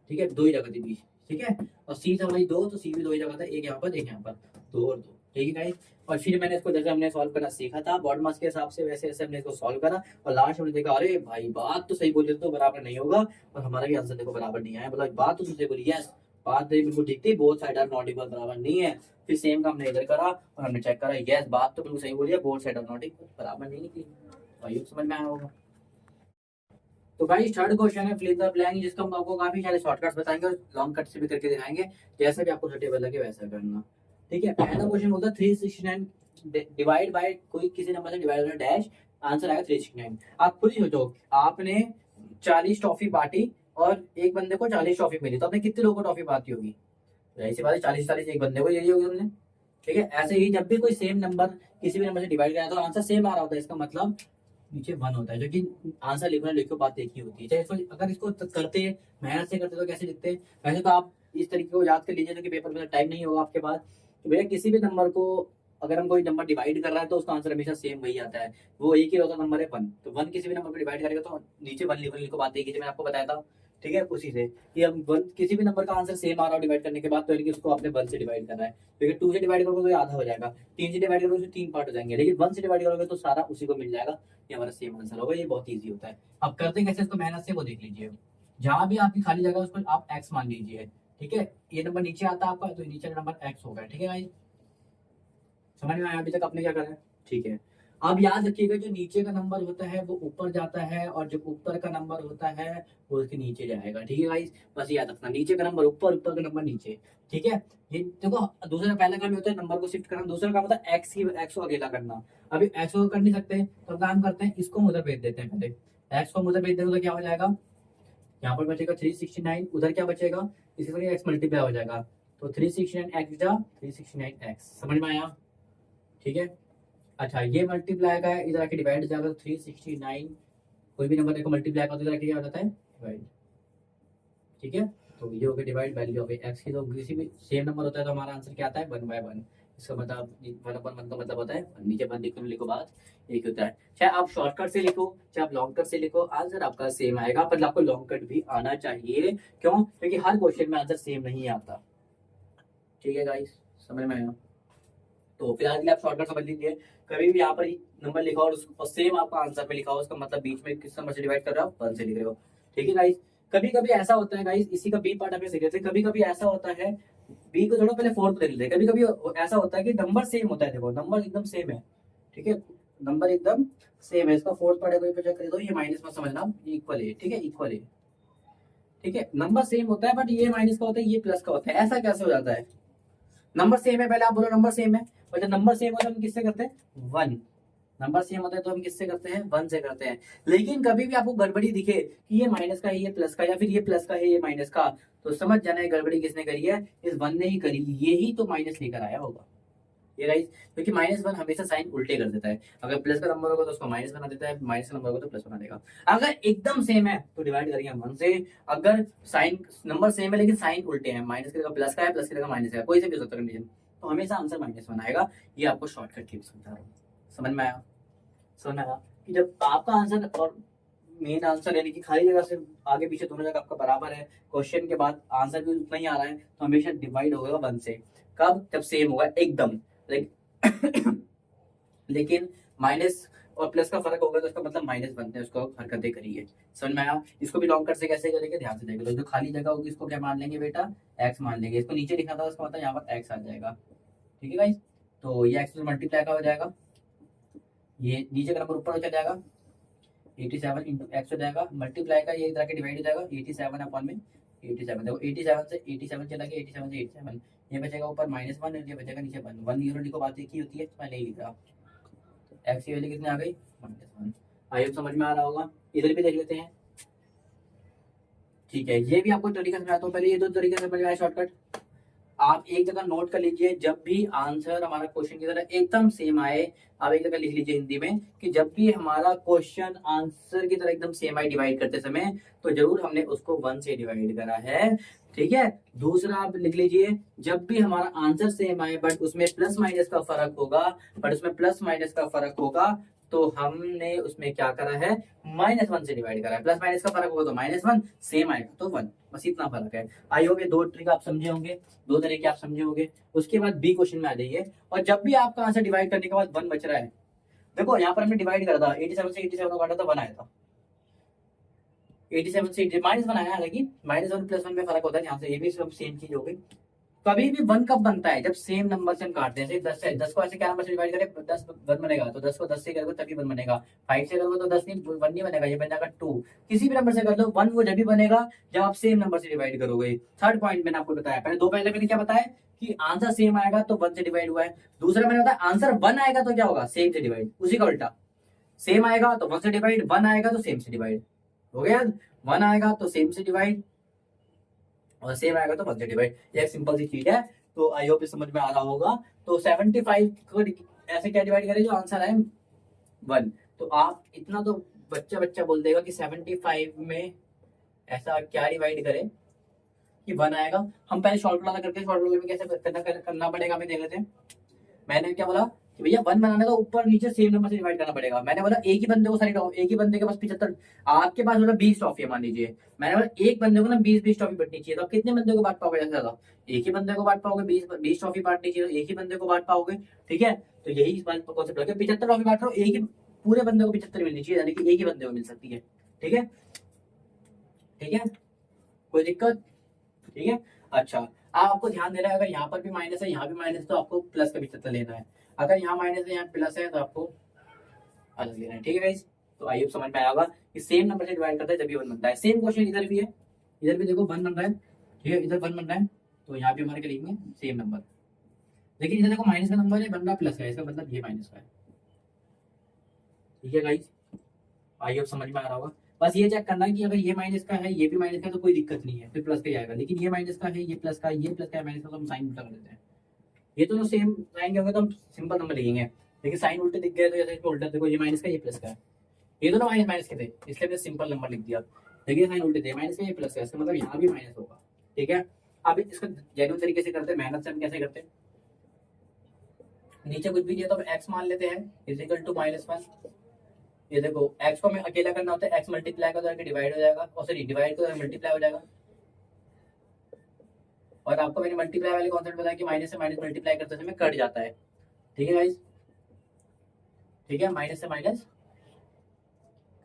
ठीक है, 2 ही जगह थी बी, ठीक है। और सी था भाई 2, तो सी भी 2 ही जगह था, एक यहाँ पर एक यहाँ पर, 2 और 2, ठीक है गाइस। और फिर मैंने इसको जैसे हमने सॉल्व करना सीखा था बॉड मास के हिसाब से, वैसे वैसे हमने इसको सॉल्व करा, और लास्ट में देखा अरे भाई बात तो सही बोली, तो बराबर नहीं होगा, और हमारा भी आंसर देखो बराबर नहीं आया। मतलब बात तो तुझे बोली, यस बात बिल्कुल ठीक थी, both side are not equal बराबर नहीं है। फिर सेम का हमने इधर करा और हमने चेक करा, यस बात तो बिल्कुल सही बोली है, both side are not equal बराबर नहीं निकली। भाई समझ में आया होगा। तो भाई थर्ड क्वेश्चन है फिल इन द ब्लैंक, जिसको हम आपको काफी सारे शॉर्टकट्स बताएंगे और लॉन्ग कट से भी करके दिखाएंगे, जैसा भी आपको सुटेबल लगे वैसा करना, ठीक है। पहला क्वेश्चन होता है 369 डिवाइड बाय कोई किसी नंबर से डिवाइड होता है डैश, आंसर आएगा 369। आप खुद ही सोचो, आपने 40 टॉफी बांटी और एक बंदे को 40 टॉफी मिली, तो आपने कितने लोगों को टॉफी बांटी होगी? तो ऐसी बात है 40 40 एक बंदे को यही होगी हमने, ठीक है। ऐसे ही जब भी कोई सेम नंबर किसी भी नंबर से डिवाइड करा तो आंसर सेम आ रहा होता है, इसका मतलब नीचे 1 होता है, जो कि आंसर लिखो ना लिखो बात एक ही होती है। चाहे इसको अगर इसको करते मेहनत से करते तो कैसे लिखते? वैसे तो आप इस तरीके को याद कर लीजिए, जो कि पेपर में टाइम नहीं होगा आपके पास। तो भैया किसी भी नंबर को अगर हम कोई नंबर डिवाइड कर रहा है तो उसका आंसर हमेशा सेम वही आता है, वो एक ही होता नंबर है 1। तो 1 किसी भी नंबर पर डिवाइड करेगा तो नीचे 1 लिखो बात एक ही, मैंने आपको बताया था, ठीक है। उसी से कि हम 1 किसी भी नंबर का आंसर सेम आ रहा हो डिवाइड करने के बाद, तो यानी कि उसको आपने 1 से डिवाइड करना है, क्योंकि 2 से डिवाइड करोगे तो आधा हो जाएगा, 3 से डिवाइड करोगे तो 3 पार्ट हो जाएंगे, लेकिन 1 से डिवाइड करोगे तो सारा उसी को मिल जाएगा, ये हमारा सेम आंसर होगा। ये बहुत ईजी होता है। अब करते हैं कैसे इसको मेहनत से, वो देख लीजिए। जहां भी आपकी खाली जगह उस पर आप एक्स मान लीजिए, ठीक है। ये नंबर नीचे आता है आपका, तो नीचे नंबर एक्स होगा, ठीक है भाई। समझ में आया अभी तक आपने क्या करा है? ठीक है। अब याद रखिएगा जो नीचे का नंबर होता है वो ऊपर जाता है और जो ऊपर का नंबर होता है वो उसके नीचे जाएगा। ठीक है गाइस, बस याद रखना, नीचे का नंबर ऊपर, ऊपर का नंबर नीचे। ठीक है, ये देखो दूसरा पहला काम होता है नंबर को शिफ्ट करना, दूसरा काम होता है एक्स को अकेला करना। अभी एक्स को कर नहीं सकते तो काम करते हैं, इसको हम उधर भेज देते हैं। पहले एक्स को उधर भेज देंगे तो क्या हो जाएगा, यहाँ पर बचेगा 369, उधर क्या बचेगा, इसी तरह एक्स मल्टीप्लाई हो जाएगा। तो 369 एक्स जा 369 एक्स, समझ में आया? ठीक है, अच्छा ये मल्टीप्लाई का इधर आके डिवाइड हो जाएगा तो 369, कोई भी नंबर को मल्टीप्लाई का तो इधर आके क्या हो जाता है, डिवाइड। ठीक है, तो ये हो गया डिवाइड, वैल्यू हो गई एक्स की। तो किसी भी सेम नंबर होता है तो हमारा आंसर क्या आता है, 1/1। इसका मतलब 1/1 का मतलब होता है नीचे 1 लिखो बात एक होता है। चाहे आप शॉर्टकट से लिखो चाहे आप लॉन्ग कट से लिखो, आंसर आपका सेम आएगा, पर आपको लॉन्ग कट भी आना चाहिए। क्यों? क्योंकि हर क्वेश्चन में आंसर सेम नहीं आता। ठीक है गाइस, समझ में आया? तो फिलहाल के लिए आप शॉर्टकट समझ लीजिए, कभी भी यहाँ पर नंबर लिखा और सेम आपका आंसर में लिखा हो, उसका मतलब बीच में किस नंबर से डिवाइड कर रहे हो, 1 से लिख रहे हो। ठीक है गाइस, कभी कभी ऐसा होता है गाइस, इसी का बी पार्ट हमें सीख लेते हैं। कभी कभी ऐसा होता है, बी को थोड़ा पहले फोर्थ देख लेते हैं। कभी कभी ऐसा होता है कि नंबर सेम होता है, देखो नंबर एकदम सेम है। ठीक है, नंबर एकदम सेम है, इसका फोर्थ पार्ट है कोई चेक कर दो, ये माइनस मत समझना, इक्वल है। ठीक है, इक्वल है। ठीक है, नंबर सेम होता है बट ये माइनस का होता है ये प्लस का होता है, ऐसा कैसे हो जाता है? नंबर सेम है, पहले आप बोलो नंबर सेम है, और जब नंबर सेम होता है हम किससे करते हैं, 1। नंबर सेम होता है तो हम किससे करते हैं, 1 से करते हैं। लेकिन कभी भी आपको गड़बड़ी दिखे कि ये माइनस का है ये प्लस का, या फिर ये प्लस का है ये माइनस का, तो समझ जाना है गड़बड़ी किसने करी है, इस 1 ने ही करी, ये ही तो माइनस लेकर आया होगा। ये राइट, क्योंकि -1 हमेशा साइन उल्टे कर देता है। अगर प्लस का नंबर होगा तो उसको माइनस बना देता है, माइनस का नंबर होगा तो प्लस बना देगा। अगर एकदम सेम है तो डिवाइड करेंगे 1 से। अगर साइन नंबर सेम है लेकिन साइन उल्टे हैं, माइनस की जगह प्लस का है, प्लस की जगह माइनस का है, कोई से भी हो सकता है कंडीशन, तो हमेशा आंसर -1 आएगा। ये आपको शॉर्टकट टिप्स समझा रहा हूँ, समझ में आया? समझ में आया कि जब आपका आंसर और मेन आंसर यानी कि खाली जगह से आगे पीछे दोनों जगह आपका बराबर है, क्वेश्चन के बाद आंसर भी उतना ही आ रहा है, तो हमेशा डिवाइड होगा 1 से। कब? जब सेम होगा एकदम। लेकिन माइनस और प्लस का फर्क होगा तो उसका मतलब -1 है, उसको हरकतें करिए। समझ में आया? इसको भी लॉन्ग कट से कैसे करेंगे, ध्यान से देख लो। जो खाली जगह होगी इसको क्या मान लेंगे बेटा, एक्स मान लेंगे। इसको नीचे लिखा था उसका मतलब यहाँ पर एक्स आ जाएगा। ठीक है गाइस, तो ये एक्स मल्टीप्लाई का हो जाएगा, ये नीचे का नंबर ऊपर हो जाएगा, 87 इंटू एक्स हो जाएगा, मल्टीप्लाई का ये इधर के डिवाइड हो जाएगा 87 अपॉन में 87। देखो 87 से 87 चला गया, 87 से 87, ये बचेगा ऊपर -1 और ये बचेगा नीचे 1। 1 जीरो लिखो, बात एक ही होती है, मैं नहीं लिख रहा। एक्स की वैल्यू कितनी आ गई, -1। आई होप समझ में आ रहा होगा। इधर भी देख लेते हैं। ठीक है, ये भी आपको तरीका समझाता हूँ, पहले ये 2 तरीके समझ में आया शॉर्टकट। आप एक जगह नोट कर लीजिए, जब भी आंसर हमारा क्वेश्चन की तरह एकदम सेम आए, आप एक जगह लिख लीजिए हिंदी में कि जब भी हमारा क्वेश्चन आंसर की तरह एकदम सेम आए डिवाइड करते समय, तो जरूर हमने उसको 1 से डिवाइड करा है। ठीक है, दूसरा आप लिख लीजिए, जब भी हमारा आंसर सेम आए बट उसमें प्लस माइनस का फर्क होगा, तो हमने उसमें क्या करा है, -1 से डिवाइड करा है। प्लस माइनस का फर्क होगा तो -1, सेम आएगा तो 1, बस इतना फर्क है। आई होप ये 2 ट्रिक आप समझे होंगे, 2 तरीके आप समझे होंगे। उसके बाद बी क्वेश्चन में आ जाइए, और जब भी आपका आंसर डिवाइड करने के बाद 1 बच रहा है, देखो यहाँ पर हमने डिवाइड करा था 87 से 87 को काटा था 1 आया था, 87 से -1 आया, हालांकि -1 +1 में फर्क होता है, यहाँ से ये भी सब सेम चीज हो गई। कभी भी 1 कब बनता है, जब सेम नंबर से हम काटते हैं। 10 से 10 को ऐसे क्या नंबर से डिवाइड करें, 10 1 बनेगा, तो 10 को 10 से करोगे तभी 1 बनेगा। 5 से करोगे तो 10 नहीं 1 नहीं बनेगा, ये बन जाएगा 2। किसी भी नंबर से कर लो, 1 वो जब भी बनेगा जब आप सेम नंबर से डिवाइड करोगे। थर्ड पॉइंट मैंने आपको बताया, पहले मैंने क्या बताया कि आंसर सेम आएगा तो 1 से डिवाइड हुआ है। दूसरा मैंने बताया आंसर 1 आएगा तो क्या होगा, सेम से डिवाइड, उसी का उल्टा। सेम आएगा तो 1 से डिवाइड, 1 आएगा तो सेम से डिवाइड। हो गया, 1 आएगा तो सेम से डिवाइड, और सेम आएगा तो 1 से डिवाइड। ये एक सिंपल सी चीज है, तो आई होप समझ में आ रहा होगा। तो 75 को ऐसे क्या डिवाइड करें जो आंसर है 1, तो आप इतना तो बच्चा बोल देगा कि 75 में ऐसा क्या डिवाइड करें कि 1 आएगा। हम पहले शॉर्ट वाला करते हैं, शॉर्ट वाले में कैसे करना पड़ेगा हमें देख लेते हैं। मैंने क्या बोला कि भैया 1 बनाने का ऊपर नीचे सेम नंबर से डिवाइड करना पड़ेगा। मैंने बोला एक ही बंदे को सारी एक ही बंदे के पास 75, आपके पास बोला 20 टॉफी मान लीजिए, मैंने बोला एक बंदे को ना 20 टॉफी बटनी चाहिए, तो आप कितने बंदे को बांट पाओगे, ज्यादा ज्यादा एक ही बंदे को बांट पाओगे। 20 टॉफी बांटनी चाहिए तो एक ही बंदे को बांट पाओगे। ठीक है, तो यही इस बात कॉन्सेप्ट लगे, 75 टॉफी बांट रहा हूँ, एक ही पूरे बंदे को 75 मिलनी चाहिए, यानी कि एक ही बंदे को मिल सकती है। ठीक है, ठीक है, कोई दिक्कत? ठीक है, अच्छा आपको ध्यान देना है, अगर यहाँ पर भी माइनस है यहाँ भी माइनस, तो आपको प्लस का 75 लेना है। अगर यहाँ माइनस है यहाँ प्लस है तो आपको अलग लेना है। ठीक है गाइस, तो आई होप समझ में आया होगा कि सेम नंबर से डिवाइड करता है जब ये 1 बनता है। सेम क्वेश्चन इधर भी है, इधर भी देखो 1 बन रहा है, ठीक है, इधर 1 बन रहा है, तो यहाँ पे हमारे क्या लिखेंगे, सेम नंबर। लेकिन इधर देखो माइनस का नंबर है, बन रहा प्लस का है, इसका मतलब ये माइनस का है। ठीक है गाइस, आई होप समझ में आ रहा होगा। बस ये चेक करना है कि अगर ये माइनस का है, ये भी माइनस का है, तो कोई दिक्कत नहीं है, फिर प्लस का ही आएगा। लेकिन ये माइनस का है, ये प्लस का है, ये प्लस का है, माइनस का, तो हम साइन उल्टा कर देते हैं। ये दोनों सेम साइन के होंगे तो हम सिंपल नंबर लिखेंगे। लेकिन साइन उल्टे दिख गए तो जैसे इसमें उल्टा देखो, ये माइनस का, ये प्लस का है, ये दोनों माइनस माइनस के थे, इसलिए हमने सिंपल नंबर लिख दिया। देखिए साइन उल्टे थे, माइनस का ये प्लस का, इसका मतलब यहाँ भी माइनस होगा। ठीक है, अब इसको जेन्युइन तरीके से करते हैं, मेहनत से हम कैसे करते हैं, नीचे कुछ भी दिया तो हम x मान लेते हैं इज इक्वल टू -1। ये देखो x को हमें अकेला करना होता है, x मल्टीप्लाई का तो डिवाइड हो जाएगा, और सॉरी डिवाइड को मल्टीप्लाई हो जाएगा। और आपको मैंने मल्टीप्लाई वाले कॉन्सेप्ट बताया कि माइनस से माइनस मल्टीप्लाई करते समय कट जाता है। ठीक है गाइस, ठीक है, माइनस से माइनस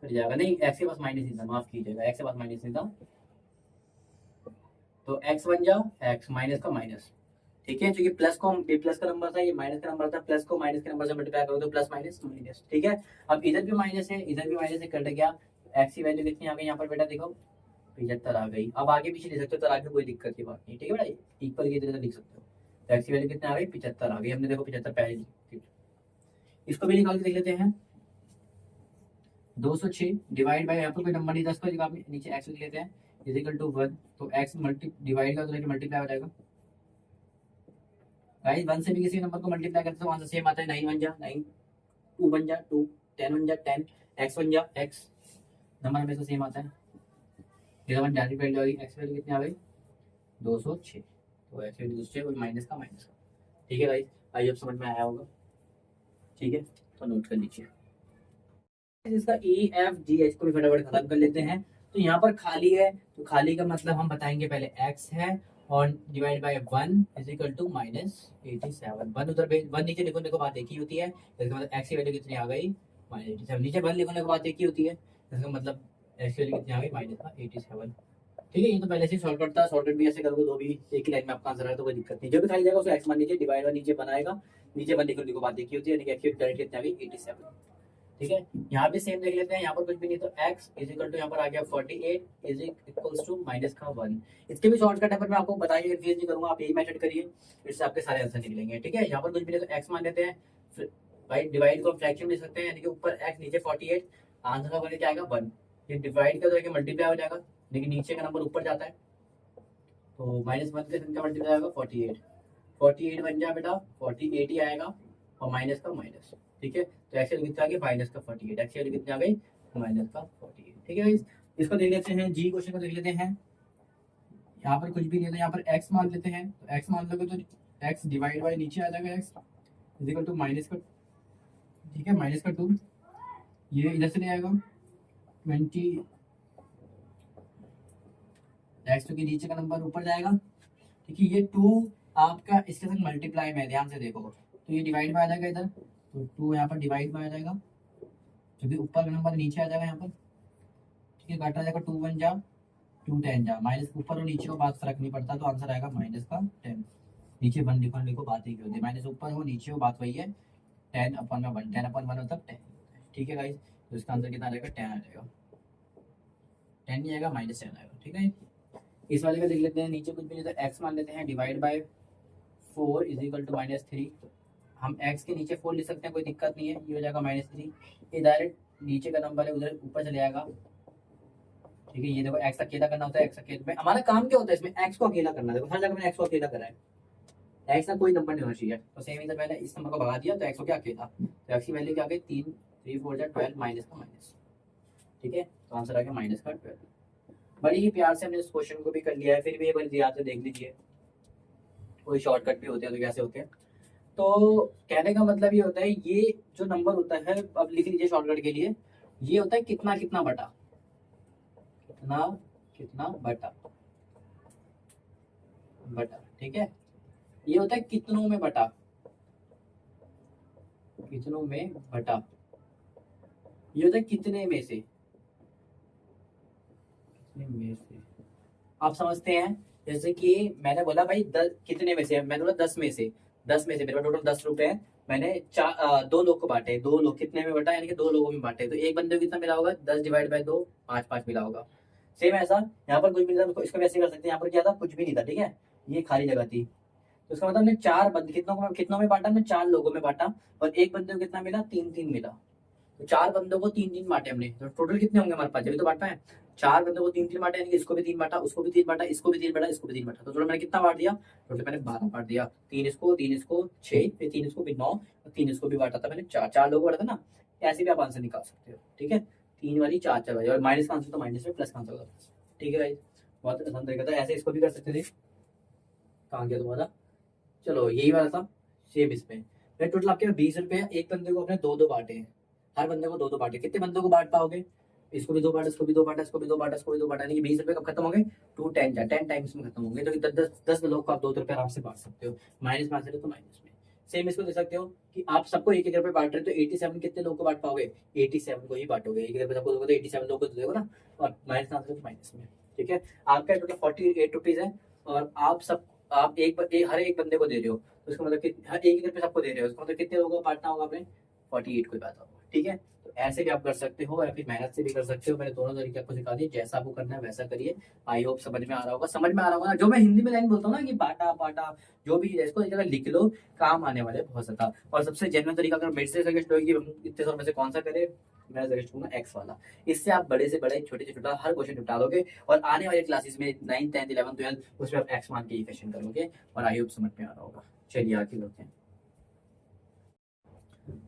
कट जाएगा, नहीं x के पास माइनस ही था, माफ कीजिएगा, x के पास माइनस नहीं था, तो x बन जा x माइनस का माइनस। ठीक है, क्योंकि प्लस को ये प्लस का नंबर था, ये माइनस का नंबर था, प्लस को माइनस के नंबर से मल्टीप्लाई करो तो प्लस माइनस माइनस। ठीक है, अब इधर भी माइनस है, इधर भी माइनस है, कट गया। x की वैल्यू कितनी आ गई यहाँ पर बेटा, देखो 75 आ गई। अब आगे पीछे लिख सकते हो, तो आगे कोई दिक्कत की बात नहीं। ठीक है बेटा, इक्वल की तरह लिख सकते हो। तो x की वैल्यू कितनी आ गई, 75 आ गई। हमने देखो 75 पहले लिखी, इसको भी निकाल के देख लेते हैं। 206 डिवाइड बाय, यहाँ पर कोई नंबर नहीं था, इसको नीचे x लिख लेते हैं, इज इक्वल टू 1। तो x मल्टी डिवाइड का तो मल्टीप्लाई हो जाएगा। गाइस 1 से भी किसी नंबर को मल्टीप्लाई करते हैं तो आंसर सेम आता है, 9 बन जा 9, 2 बन जा 2, 10 बन जा 10, x बन जा x, नंबर हमेशा सेम आता है। 11 डायरेक्ट वैल्यू आ गई, x वैल्यू कितनी आ गई 206, तो x वैल्यू 206 और माइनस का माइनस का। ठीक है गाइस, आई अब समझ में आया होगा। ठीक है, तो नोट कर लीजिए। इसका ई एफ जी एच को भी फटाफट खत्म कर लेते हैं। तो यहाँ पर खाली है, तो खाली का मतलब हम बताएंगे पहले x है और divide by 1 is equal to -87। 1 उधर 1 नीचे लिखने को बात एक ही होती है, इसका मतलब x की वैल्यू कितनी आ गई -87। नीचे 1 लिखने को बात एक ही होती है, इसका मतलब x की वैल्यू कितनी आ गई -87। ठीक है, ये तो पहले से शॉर्टकट था, शॉर्टकट भी ऐसे करोगे तो भी एक ही लाइन में आपका आंसर है, तो कोई दिक्कत नहीं। जो भी खाली जाएगा उसको x मान लीजिए, डिवाइड बाय नीचे बनाएगा, नीचे 1 लिखने को बात एक ही होती है, यानी कि x की वैल्यू कितनी आ गई 87। ठीक है, यहाँ भी सेम देख लेते हैं, यहाँ पर कुछ भी नहीं, तो x इज इक्वल टू यहाँ पर आ गया 48 इज इक्वल्स टू माइनस का 1। इसके भी शॉर्टकट है, पर मैं आपको बताइए कंफ्यूज नहीं करूंगा, आप यही मेथड करिए, इससे आपके सारे आंसर निकलेंगे। ठीक है, यहाँ पर कुछ भी नहीं तो x मान लेते हैं, भाई डिवाइड को फ्रैक्शन ले सकते हैं, यानी कि ऊपर x नीचे 48, आंसर का वैल्यू क्या आएगा 1। ये डिवाइड का तो मल्टीप्लाई हो जाएगा, लेकिन नीचे का नंबर ऊपर जाता है, तो -1 के संख्या मल्टीप्लाई होगा 48, 48 बन जाए बेटा 48 ही आएगा, और माइनस का माइनस। ठीक है, तो एक्स वैल्यू कितनी आ गई माइनस का 48, एक्स वैल्यू कितनी आ गई माइनस का 48। ठीक है, इसको देख लेते हैं, जी क्वेश्चन को देख लेते हैं। यहाँ पर कुछ भी नहीं है, तो यहाँ पर x मान लेते हैं, तो x मान लोगे तो x डिवाइड बाय नीचे आ जाएगा, x is equal to minus का, ठीक है, माइनस का 2, ये इधर से नहीं आएगा 20, x के नीचे का नंबर ऊपर जाएगा। ठीक है, ये 2 आपका इसके साथ मल्टीप्लाई में, ध्यान से देखो, तो ये डिवाइड में आ जाएगा इधर, तो 2 यहाँ पर डिवाइड में आ जाएगा, क्योंकि ऊपर का नंबर नीचे आ जाएगा यहाँ पर। ठीक है, काटा जाएगा, 2 1 जा 2 10 जा, माइनस ऊपर और नीचे को बात फर्क नहीं पड़ता, तो आंसर आएगा माइनस का 10। नीचे 1 लिखो, लिखो बात ही होती है, माइनस ऊपर हो नीचे हो बात वही है, 10/1, 10/1 होता है 10। ठीक है गाइस, तो इसका आंसर कितना आ जाएगा 10 आ जाएगा, 10 नहीं आएगा -10 आएगा। ठीक है, इस वाले का देख लेते हैं, नीचे कुछ भी नहीं, तो x मान लेते हैं, divide by 4 is equal to -3। हम x के नीचे 4 लिख सकते हैं, कोई दिक्कत नहीं है, ये हो जाएगा -3, ये डायरेक्ट नीचे का नंबर है उधर ऊपर चले जाएगा। ठीक है, ये देखो x अकेला करना होता है, x अकेले में हमारा काम क्या होता है, इसमें x को अकेला करना है, देखो हर जगह मैंने x को अकेला करा है, x का कोई नंबर नहीं होना चाहिए, तो सेम इधर मैंने इस नंबर को भगा दिया, तो x को क्या अकेला, तो x की वैल्यू क्या आ गई 3 3 4 जा 12 माइनस का माइनस। ठीक है, तो आंसर आ गया माइनस का 12। बड़ी ही प्यार से हमने इस क्वेश्चन को भी कर लिया है, फिर भी एक बार याद से देख लीजिए, कोई शॉर्टकट भी होते हैं तो कैसे होते हैं। तो कहने का मतलब ये होता है, ये जो नंबर होता है, अब लिख लीजिए शॉर्टकट के लिए, ये होता है कितना कितना बटा, कितना कितना बटा बटा। ठीक है, ये होता है कितनों में बटा, कितनों में बटा, ये होता है कितने में से, कितने में से। आप समझते हैं, जैसे कि मैंने बोला भाई 10 कितने में से, मैंने बोला 10 में से, 10 में से मेरे पास टोटल 10 रुपए हैं, मैंने दो लोग को बांटे, दो लोग कितने में बटा, यानी कि दो लोगों में बांटे, तो एक बंदे को कितना मिला होगा, 10/2, 5 मिला होगा। सेम ऐसा यहाँ पर कुछ भी नहीं था, इसको वैसे कर सकते हैं। यहाँ पर क्या था, कुछ भी नहीं था, ठीक है, ये खाली जगह थी। तो इसका मतलब हमने चार बंद कितनों में बांटा, हमने 4 लोगों में बांटा, और एक बंदे को कितना मिला, 3-3 मिला। तो 4 बंदों को 3-3 बांटे हमने, तो टोटल कितने होंगे हमारे पास, जब तो बांटा है। 4 बंदों को 3-3 बांटे, यानी कि इसको भी 3 बांटा, उसको भी 3 बांटा, इसको भी 3 बांटा, इसको भी 3 बांटा, तो टोटल मैंने कितना बांट दिया, टोटल मैंने 12 बांट दिया। 3 इसको 6, फिर 3 इसको भी 9, और 3 इसको भी बांटा था मैंने, 4 लोगों को बांटा था ना। ऐसे भी आप आंसर निकाल सकते हो, ठीक है। 3 वाली 4 वाली, और माइनस का आंसर तो माइनस में, प्लस का आंसर होगा प्लस। ठीक है भाई, बहुत आसान तरीका था, ऐसे इसको भी कर सकते थे। कहाँ गया तुम्हारा, चलो यही वाला था, सेम इसमें। फिर टोटल आपके 20 रुपए, एक बंदे को अपने 2-2 बांटे हैं, हर बंदे को 2-2 बांटे, कितने बंदों को बांट पाओगे, इसको भी 2 बांटा, इसको भी 2 बांटा, इसको भी 2 बांटा, इसको भी 2 बांटा, यानी कि 20 रुपए कब खत्म होंगे, 10 टाइम्स में खत्म होंगे। तो 10 लोग को आप 2 रुपए आराम से बांट सकते हो, माइनस में आंसर है तो माइनस में। सेम इसको दे सकते हो कि आप सबको 1-1 रुपए बांट रहे हो, तो 87 कितने लोग को बांट पाओगे, 87 को ही बांटोगे, 1 रुपए सबको दोगे तो 87 लोग को दोगे ना, और माइनस का आंसर है तो माइनस में। ठीक है, आपका टोटल 48 रुपीज है, और आप हर एक बंदे को दे रहे हो, तो उसका मतलब कि हर 1-1 रुपए सबको दे रहे हो, उसका मतलब कितने लोगों को बांटना होगा आपने, 48 को बांटा होगा। ठीक है, तो ऐसे भी आप कर सकते हो, या फिर मेहनत से भी कर सकते हो। मैंने दोनों तरीके आपको सिखा दिए, जैसा आपको करना है वैसा करिए। आई होप समझ में आ रहा होगा, समझ में आ रहा होगा ना, जो मैं हिंदी में लाइन बोलता हूँ ना कि बाटा बाटा, जो भी चीज है इसको एक जगह लिख लो, काम आने वाले बहुत ज्यादा। और सबसे जेन्युइन तरीका अगर मेरे से सजेस्ट होगी कि हम इतने साल में से कौन सा करें, मैं सजेस्ट करूंगा एक्स वाला। इससे आप बड़े से बड़े, छोटे से छोटा हर क्वेश्चन निपटा दोगे, और आने वाले क्लासेस में 9th 10th 11th 12th उसमें आप एक्स मान के ही क्वेश्चन करोगे, और आई होप समझ में आ रहा होगा। चलिए आगे बढ़ते हैं।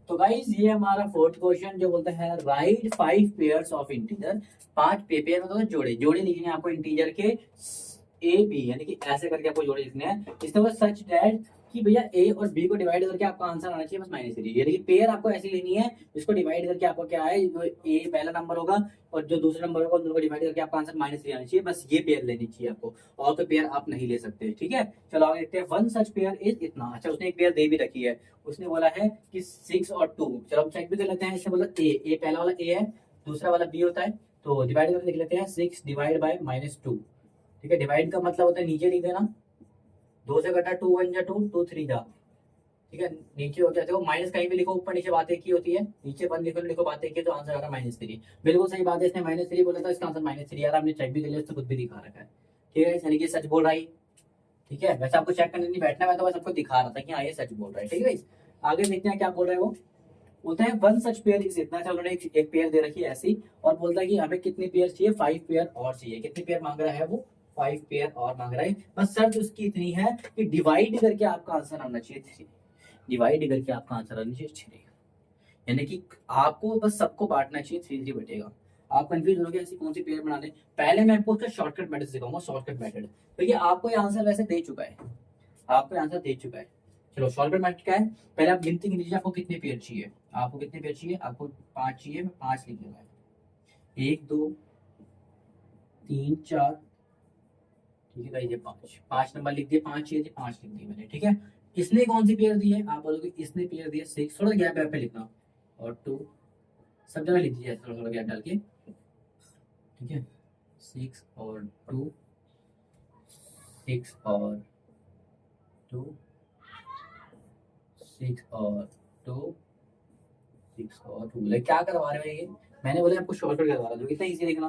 तो गाइस ये हमारा फोर्थ क्वेश्चन जो बोलता है right 5 pairs of integer, 5 pair मतलब जोड़े, जोड़े लिखने हैं आपको इंटीजर के ए बी, यानी कि ऐसे करके आपको जोड़े लिखने हैं। इसका मतलब सच दैट कि भैया ए और बी को डिवाइड करके आपका आंसर आना चाहिए बस -3। यानी कि पेयर आपको ऐसी लेनी है इसको डिवाइड करके आपको क्या है, जो ए पहला नंबर होगा और जो दूसरा नंबर होगा, उन दोनों को डिवाइड करके आपका आंसर -3 आना चाहिए, बस ये पेयर लेनी चाहिए आपको, और कोई पेयर आप नहीं ले सकते। ठीक है, चलो आगे देखते हैं। 1 सच पेयर इज इतना। अच्छा, उसने एक पेयर दे भी रखी है, उसने बोला है कि 6 और 2। चलो हम चेक भी कर लेते हैं। इसने बोला ए पहला वाला ए है, दूसरा वाला बी होता है, तो डिवाइड करके लिख लेते हैं 6 डिवाइड बाय -2। ठीक है, डिवाइड का मतलब होता है नीचे लिख देना, 2 से कटा 2 1 जा 2 2 3 जा। ठीक है, नीचे हो गया, देखो माइनस कहीं भी लिखो, ऊपर नीचे बात एक ही होती है, नीचे 1 लिखो, लिखो बात एक ही, तो आंसर आएगा -3। बिल्कुल सही बात है, इसने -3 बोला था, इसका आंसर -3 यार, आपने चेक भी कर लिया, इससे खुद भी दिखा रखा है। ठीक है, यानी कि सच बोल रहा है। ठीक है, वैसे आपको चेक करने नहीं बैठना, मैं तो बस आपको दिखा रहा था कि हाँ ये सच बोल रहा है। ठीक है, आगे देखते हैं क्या बोल रहे हैं वो। बोलता है 1 सच पेयर इज इतना। चलो उन्होंने एक पेयर दे रखी है ऐसी, और बोलता है कि हमें कितनी पेयर चाहिए, 5 पेयर और चाहिए। कितनी पेयर मांग रहा है वो, 5 पेयर और मांग रहा है। बस शर्त उसकी इतनी है कि डिवाइड करके आपका आंसर आना चाहिए 3। डिवाइड करके आपका आंसर आना चाहिए 3, यानी कि आपको बस सबको बांटना चाहिए, 3 बटेगा। आप कंफ्यूज हो गए ऐसी कौन सी पेयर बना दें। पहले मैं आपको उसका शॉर्टकट मेथड सिखाऊंगा, शॉर्टकट मेथड। तो ये आपको ये आंसर वैसे दे चुका है, आपको आंसर दे चुका है। चलो शॉर्टकट मेथड क्या है, पहले आप गिनती गिन लीजिए, आपको कितने पेयर चाहिए, आपको कितने पेयर चाहिए, आपको 5 चाहिए, मैं 5 लिख दूंगा। 1 2 3 4, ठीक है, ये 5 नंबर लिख दिए, 5 चाहिए थे, 5 लिख दिए मैंने। ठीक है, इसने कौन सी पेयर दी है, आप बोलोगे इसने पेयर दिया 6, थोड़ा गैप पे लिखना, और 2, सब जगह लिख दीजिए थोड़ा थोड़ा गैप डाल के। ठीक है, 6 और 2, 6 और 2, 6 और 2, 6 और 2। लाइक क्या करवा रहे हैं ये, मैंने बोला आपको शॉर्टकट करवा रहा हूँ, कितना इजी देखना,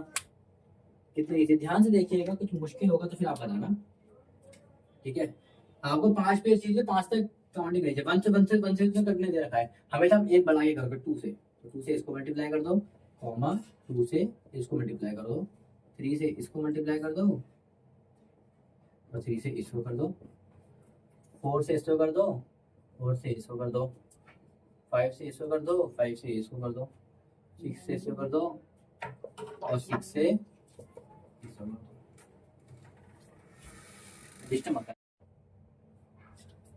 कितना इजी, ध्यान से देखिएगा, कुछ मुश्किल होगा तो फिर आप बताना। ठीक है, आपको 5 पेज चाहिए, 5 तक काउंटिंग नहीं चाहिए, 1 से करने दे रखा है, हमेशा हम एक बढ़ाइए करोगे 2 से, तो 2 से इसको मल्टीप्लाई कर दो, कॉमा 2 से इसको मल्टीप्लाई कर दो, 3 से इसको मल्टीप्लाई कर दो, और 3 से इसको कर दो, 4 से इसको कर दो, 4 से इसको कर दो, 5 से इसको कर दो, 5 से इसको कर दो, 6 से इसको कर दो, और 6 से इसको कर दो। डिस्टर्ब मत करना।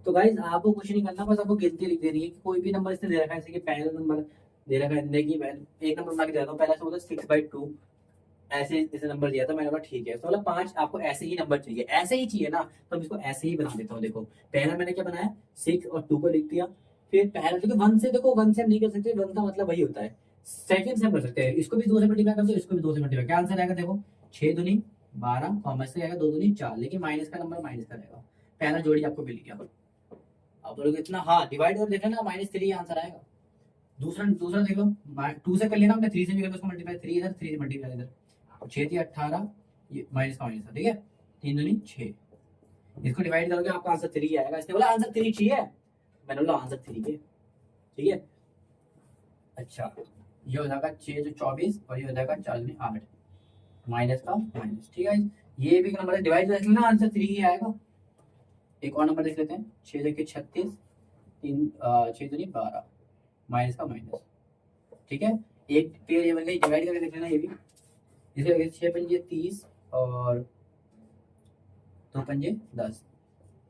तो गाइज आपको कुछ नहीं करना, बस आपको गिनती लिख देनी है कि कोई भी नंबर इसने दे रखा है, जैसे कि पहला नंबर दे रखा है, देखिए मैं एक नंबर बना के दे रहा हूँ, पहला से बोला 6/2, ऐसे जैसे नंबर दिया था मैंने, बोला ठीक है, तो मतलब 5 आपको ऐसे ही नंबर चाहिए, ऐसे ही चाहिए ना, तो हम इसको ऐसे ही बना देता हूँ। देखो पहला मैंने क्या बनाया, 6 और 2 को लिख दिया, फिर पहला देखो 1 से, देखो 1 से हम नहीं कर सकते, 1 का मतलब वही होता है, सेकंड से हम कर सकते हैं, इसको भी 2 से मल्टीप्लाई कर दो, इसको भी 2 से मल्टीप्लाई, क्या आंसर आएगा देखो, 6 दूनी 12, कॉमर्स से आएगा 2 दूनी 4, लेकिन माइनस का नंबर माइनस का रहेगा। पहला जोड़ी आपको मिल गया। अब बोलोगे इतना, हाँ डिवाइड और देख लेना, -3 आंसर आएगा। दूसरा दूसरा देख लो, 2 से कर लेना हमने, 3 से भी कर लो, उसको मल्टीप्लाई, 3 इधर 3 से मल्टीप्लाई इधर, 6 थी 18, ये माइनस का माइनस था, ठीक है, 3 दूनी 6, इसको डिवाइड करोगे आपका आंसर 3 आएगा। इसने बोला आंसर 3 चाहिए, मैंने बोला आंसर 3 है, ठीक है। अच्छा, ये हो जाएगा 6 जो 24 और ये हो जाएगा 4 दूनी 8, माइनस का माइनस, ठीक है। ये भी नंबर है, डिवाइड कर लेना, आंसर 3 ही आएगा। एक और नंबर देख लेते हैं, 6 देखिए 36, 6 दूनी 12, माइनस का माइनस, ठीक है। एक पेयर ये बन गई, डिवाइड करके देख लेना ये भी, इसे 6 पंजे 30 और 2 पंजे 10,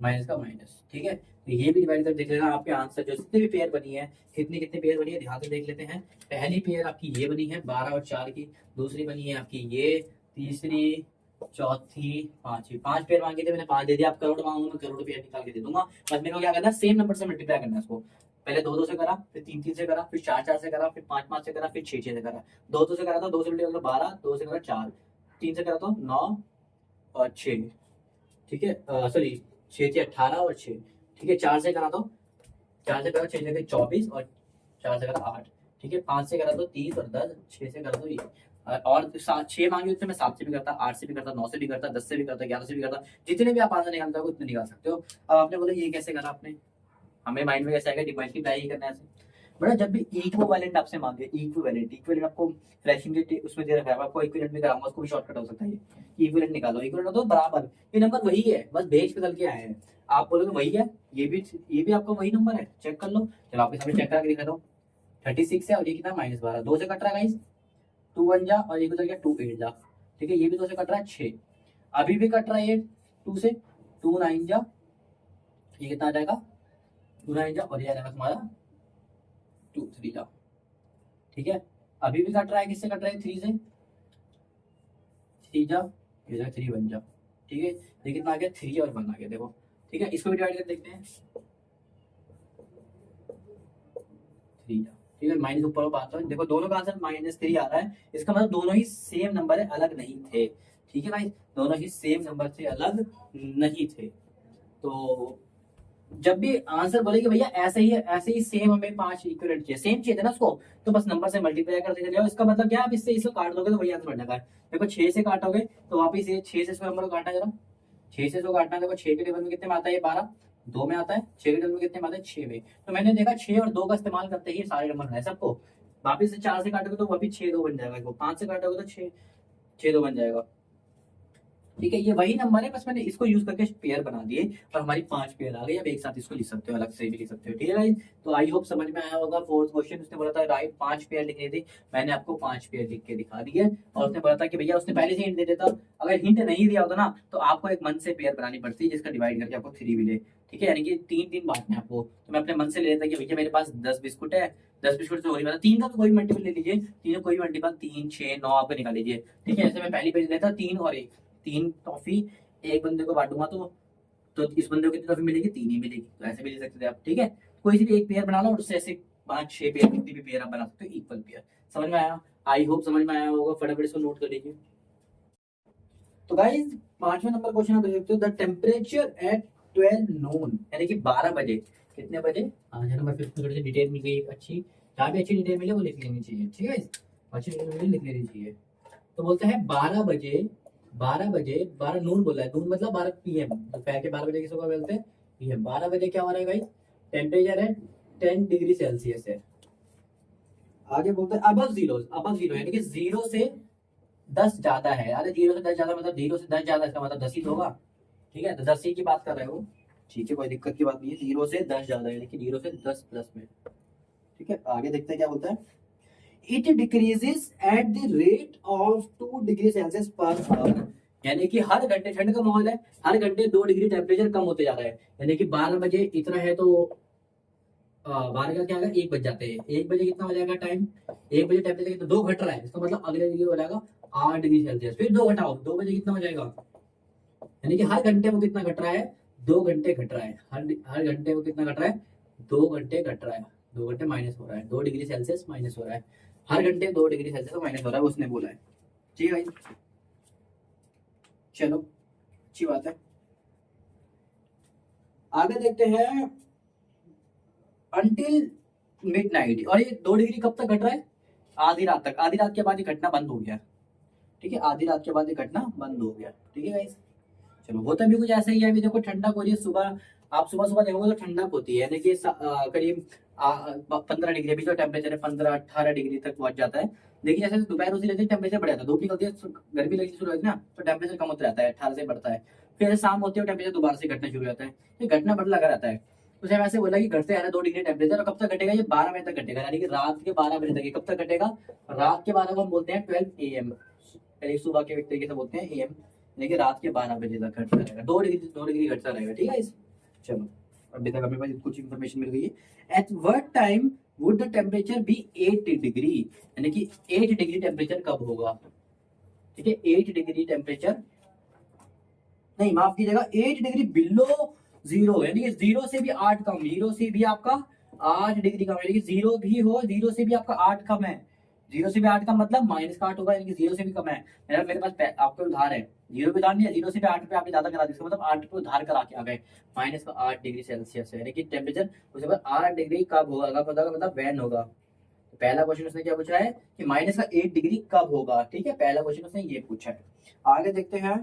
माइनस का माइनस, ठीक है। तो ये भी डिवाइड कर देख लेना, आपके आंसर जो जितने भी पेयर बनी है, कितनी कितनी पेयर बनी है ध्यान से देख लेते हैं। पहली पेयर आपकी ये बनी है 12 और 4 की, दूसरी बनी है आपकी ये, तीसरी, चौथी, पांचवी, 5 पेयर मांगे थे मैंने, 5 दे दिया। आप करोड़ मांगो मैं करोड़ पेयर निकाल के दे दूंगा, बस मेरे को क्या करना है, सेम नंबर से मल्टीप्लाई करना है इसको। पहले 2 2 से करा, फिर 3 3 से करा, फिर 4 4 से करा, फिर 5 5 से करा, फिर 6 6 से करा। 2 2 से करा था, 2 से मल्टीप्लाई 12, 2 से करा 4, 3 से करा तो 9 और 6, ठीक है, सॉरी 6 से 18 और 6, ठीक है। 4 से करा तो 4 से करा 6 से 24 और 4 से करा 8, ठीक है। 5 से करा तो 30 और 10, 6 से करा तो ये, और 6 मांगे उससे मैं 7 से भी करता, 8 से भी करता, 9 से भी करता, 10 से भी करता, 11 से भी करता, जितने भी आप आंसर निकालते हो उतने निकाल सकते हो। अब आपने बोला ये कैसे करा आपने, हमें माइंड में कैसे आएगा, मल्टीप्लाई ही करना है ऐसे। बड़ा जब भी इक्विवेलेंट आपसे मांगे, इक्विवेलेंट आपको फ्लैशिंग के उसमें दे रखा है, आपको इक्विवेलेंट भी कराऊंगा, उसको भी शॉर्टकट हो सकता है। इक्विवेलेंट निकालो, इक्विवेलेंट तो बराबर, ये नंबर वही है, बस बेच बदल के आए हैं। आप बोलोगे वही है, ये भी आपका वही नंबर है, चेक कर लो। चलो आपके सामने चेक करके दिखा दो, 36 है और ये कितना -12, 2 से कट रहा है गाइस, 2 1 जा और ये गुजर गया 2 8 जा, ठीक है। ये भी 2 से कट रहा है 6, अभी भी कट रहा है ये 2 से, 2 9 जा, ये कितना आ जाएगा 2 9 जा और ये आ जाएगा तुम्हारा 2 3 जा, ठीक है। अभी भी कट रहा है, किससे कट रहा है 3 से, 3 जा, ये जाएगा 3 1 जा, ठीक है। ये कितना आ गया 3 और 1 आ गया, देखो, ठीक है। इसको भी डिवाइड कर देखते हैं, 3 जा, ठीक है। माइनस ऊपर बात है, देखो दोनों का आंसर -3 आ रहा है, इसका मतलब दोनों ही सेम नंबर है, अलग नहीं थे, ठीक है भाई, दोनों ही सेम नंबर से अलग नहीं थे। तो जब भी आंसर बोले कि भैया ऐसे ही सेम हमें 5 इक्विवेलेंट चाहिए, सेम चाहिए था ना उसको, तो बस नंबर से मल्टीप्लाई करते चले जाओ। इसका मतलब क्या, आप इससे इसको काट दोगे तो वही आंसर बन जाएगा। देखो 6 से काटोगे तो वापिस ये 6 से इसको नंबर को काटना, जरा 6 से इसको काटना, देखो 6 के टेबल में कितने में आता है, ये 12, 2 में आता है, 6 के टेबल में कितने में आता है, 6 में। तो मैंने देखा 6 और 2 का इस्तेमाल करते ही सारे नंबर बनाए सबको। वापिस से 4 से काटोगे तो वापिस 6 2 बन जाएगा, 5 से काटोगे तो 6 6 2 बन जाएगा, ठीक है। ये वही नंबर है, बस मैंने इसको यूज करके पेयर बना दिए और हमारी 5 पेयर आ गई। अब एक साथ इसको लिख सकते हो, अलग से भी लिख सकते हो, ठीक है गाइस। तो आई होप समझ में आया होगा। फोर्थ क्वेश्चन उसने बोला था राइट 5 पेयर लिखने थे, मैंने आपको 5 पेयर लिख के दिखा दिए। और उसने बोला था कि भैया, उसने पहले से हिंट दे देता, अगर हिंट नहीं दिया होता ना तो आपको एक मन से पेयर बनानी पड़ती है, जिसका डिवाइड करके आपको 3 मिले, ठीक है। यानी कि 3 बांटने आपको, तो मैं अपने मन से ले लेता कि भैया मेरे पास 10 बिस्कुट है, 10 बिस्कुट से हो रही 3 का तो कोई मल्टीपल ले लीजिए, तीनों कोई मल्टीपल, 3 6 9 आपको निकाल लीजिए, ठीक है। ऐसे मैं पहली पेज लेता 3 और 1, 3 टॉफी एक बंदे को बांटूंगा तो इस बंदे को कितनी टॉफी मिलेगी, 3 ही मिलेगी, तो ऐसे भी ले सकते थे आप, ठीक है। कोई सी भी एक पेयर बना लो और उससे ऐसे 5 6 पेयर, कितनी भी पेयर आप बना सकते हो, इक्वल पेयर। समझ में आया, आई होप समझ में आया होगा। फटाफट इसको नोट कर लीजिए। तो गाइस 5वां नंबर क्वेश्चन आप देख सकते हो, द टेम्परेचर एट 12 नून, यानी कि 12 बजे, कितने बजे, नंबर 5 थोड़ी सी डिटेल मिल गई एक अच्छी, जहाँ भी अच्छी डिटेल मिले वो लिख लेनी चाहिए, ठीक है। अच्छी डिटेल मिले लिख लेनी चाहिए। तो बोलते हैं 12 बजे, 12 नून बोला है, नून मतलब 12 PM, दोपहर के 12 बजे किसको बोलते हैं, PM। 12 बजे क्या हो रहा है भाई, टेम्परेचर है 10 डिग्री सेल्सियस है। आगे बोलते हैं अबव जीरो, यानी कि 0 से 10 ज्यादा है। अरे 0 से 10 ज्यादा मतलब 0 से 10 ज्यादा, इसका मतलब 10 ही तो होगा, ठीक है। तो 10 ही की बात कर रहे हो, ठीक है, कोई दिक्कत की बात नहीं है। 0 से 10 ज्यादा यानी कि 0 से 10 प्लस में, ठीक है। आगे देखते हैं क्या बोलता है, it decreases eight the rate of 2 degree Celsius per hour, यानी कि हर घंटे, ठंड का माहौल है, हर घंटे 2 डिग्री टेम्परेचर कम होते जा रहा है। यानी कि 12 बजे इतना है तो 12 का क्या होगा, 1 बज जाते हैं, 1 बजे कितना हो जाएगा टाइम, 1 बजे टेम्परेचर कितना 2 घट रहा है, इसका मतलब अगले डिग्री हो जाएगा 8 डिग्री सेल्सियस, फिर 2 घटाओ, 2 बजे कितना हो जाएगा, यानी कि हर घंटे वो कितना घट रहा है, 2 घंटे घट रहा है, हर घंटे वो कितना घट रहा है, 2 घंटे घट रहा है, 2 घंटे माइनस हो रहा है, 2 डिग्री सेल्सियस माइनस हो रहा है, हर घंटे 2 डिग्री सेल्सियस माइनस हो रहा है, उसने बोला है, ठीक है भाई। चलो अच्छी बात है, आगे देखते हैं। Until midnight. और ये 2 डिग्री कब तक घट रहा है? आधी रात तक। आधी रात के बाद ये घटना बंद हो गया। ठीक है, आधी रात के बाद ये घटना बंद हो गया। ठीक है गाइस, चलो होता भी कुछ ऐसा ही है। अभी देखो ठंडक हो रही है, सुबह आप सुबह सुबह देखोगे तो ठंडक होती है, यानी कि करीब 15 डिग्री। अभी जो टेम्परेचर है 15-18 डिग्री तक पहुंच जाता है। लेकिन जैसे दोपहर होती रहती है टेम्परेचर बढ़ जाता है, धूप निकलती है, गर्मी लगनी शुरू होती है ना, तो टेम्परेचर कम होता रहता है, 18 से बढ़ता है। फिर शाम होती है टेम्परेचर दोबारा से घटना शुरू हो जाता है। ये घटना बढ़ लगा रहता है। उसे वैसे बोला कि घटते आ रहा है 2 डिग्री टेम्परेचर, और कब तक घटेगा? ये 12 बजे तक घटेगा, यानी कि रात के 12 बजे तक। ये कब तक घटेगा? रात के 12 को हम बोलते हैं 12 AM, यानी सुबह के एक तरीके से बोलते हैं AM, यानी कि रात के 12 बजे तक घटता रहेगा। 2 डिग्री घटता रहेगा। ठीक है इस, चलो अभी तक हमें कुछ इन्फॉर्मेशन मिल गई है। At what time would the temperature be 8 degree, यानी कि 8 डिग्री टेम्परेचर कब होगा? ठीक है, 8 डिग्री टेम्परेचर नहीं, माफ कीजिएगा, 8 डिग्री बिलो जीरो, यानी कि 0 से भी 8 कम। 0 से भी आपका 8 डिग्री कम, यानी कि 0 भी हो, 0 से भी आपका 8 कम है। 0 से भी 8 का मतलब -8 होगा, यानी कि 0 से भी कम है। मेरे पास आपको उधार है, 0 पे उधार नहीं है, 0 से भी 8 पे आपने ज्यादा करा दी, इसका मतलब 8 पे उधार करा के आ गए। -8 डिग्री सेल्सियस है, यानी कि टेम्परेचर उसके बाद 8 डिग्री कब होगा? कब होगा मतलब वैन होगा। तो पहला क्वेश्चन उसने क्या पूछा है कि -8 डिग्री कब होगा। ठीक है, पहला क्वेश्चन उसने ये पूछा है। आगे देखते हैं,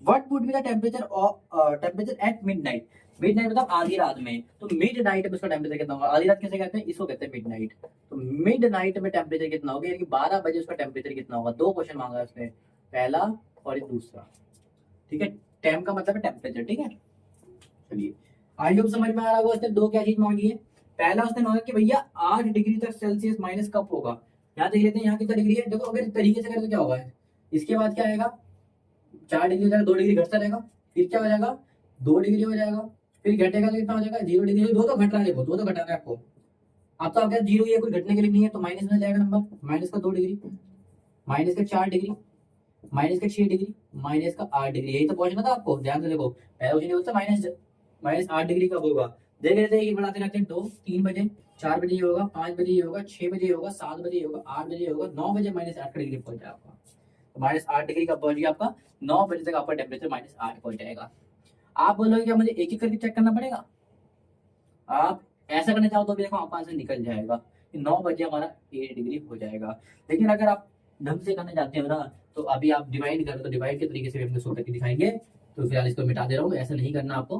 what would be the temperature at midnight. Midnight मतलब आधी रात में, तो मिडनाइट में उसका टेम्परेचर कितना होगा? आधी रात किसे कहते हैं? इसको कहते हैं मिडनाइट। तो मिडनाइट में टेम्परेचर कितना होगा, यानी कि 12 बजे उसका टेम्परेचर कितना होगा? 2 क्वेश्चन मांगा है उसने, पहला और ये दूसरा। ठीक है, टेम का मतलब है टेम्परेचर। ठीक है, चलिए आई होप समझ में आ रहा होगा। उसने 2 क्या चीज मांगी है? पहला उसने मांगा कि भैया 8 डिग्री तक सेल्सियस माइनस कब होगा। यहाँ देख लेते हैं, यहाँ कितना डिग्री है। देखो अगर इस तरीके से करें तो क्या होगा, इसके बाद क्या आएगा? 4 डिग्री हो जाएगा, 2 डिग्री घटता रहेगा, फिर क्या हो जाएगा? 2 डिग्री हो जाएगा, फिर घटेगा तो कितना हो जाएगा? 0 डिग्री। दो तो घट रहा है, देखो 2 तो घटा रहा है आपको। अब तो अगर 0 ये कोई घटने के लिए नहीं है, तो माइनस में जाएगा नंबर। माइनस का 2 डिग्री, माइनस का 4 डिग्री, माइनस का 6 डिग्री, माइनस का 8 डिग्री। यही तो पहुंचना था आपको, ध्यान से देखो। पहला क्वेश्चन बोलता -8 डिग्री कब होगा। देख लेते हैं, बढ़ाते रहते हैं। 2-3 बजे, 4 बजे ये होगा, 5 बजे ये होगा, 6 बजे ये होगा, 7 बजे ये होगा, 8 बजे ये होगा, 9 बजे -8 डिग्री पहुंच जाएगा आपका। तो -8 डिग्री कब पहुंच गया आपका? 9 बजे तक आपका टेम्परेचर -8 पहुंच जाएगा। आप बोलोगे क्या मुझे एक एक करके चेक करना पड़ेगा? आप ऐसा करना चाहो तो भी देखो आप आंसर निकल जाएगा कि 9 बजे हमारा 8 डिग्री हो जाएगा। लेकिन अगर आप ढंग से करना चाहते हो ना, तो अभी आप डिवाइड करो, तो डिवाइड के तरीके से भी हमको शो करके दिखाएंगे। तो फिलहाल इसको मिटा दे रहा हूँ, ऐसा नहीं करना आपको।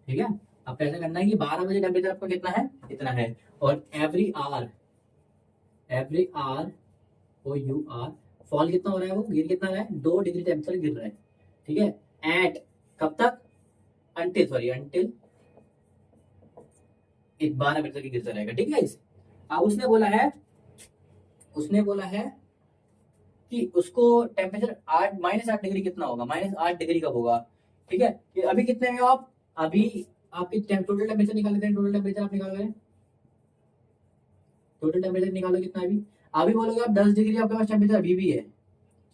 ठीक है, आपको ऐसा करना है कि 12 बजे टेम्परेचर आपका कितना है, इतना है। और एवरी आवर OUR फॉल कितना हो रहा है, वो गिर कितना रहा है? 2 डिग्री टेम्परेचर गिर रहा है। ठीक है, एट कब तक? अंटिल 12 बजे तक गिरता रहेगा। ठीक है, अब उसने बोला है कि उसको टेम्परेचर -8 डिग्री कितना होगा? -8 डिग्री कब होगा? ठीक है, ये अभी कितने में हो आप? अभी आपकी टोटल टेम्परेचर निकाल लेते हैं। टोटल टेम्परेचर आप निकाल रहे, टोटल टेम्परेचर निकालो कितना अभी। अभी बोलोगे आप 10 डिग्री आपके पास टेम्परेचर अभी भी है।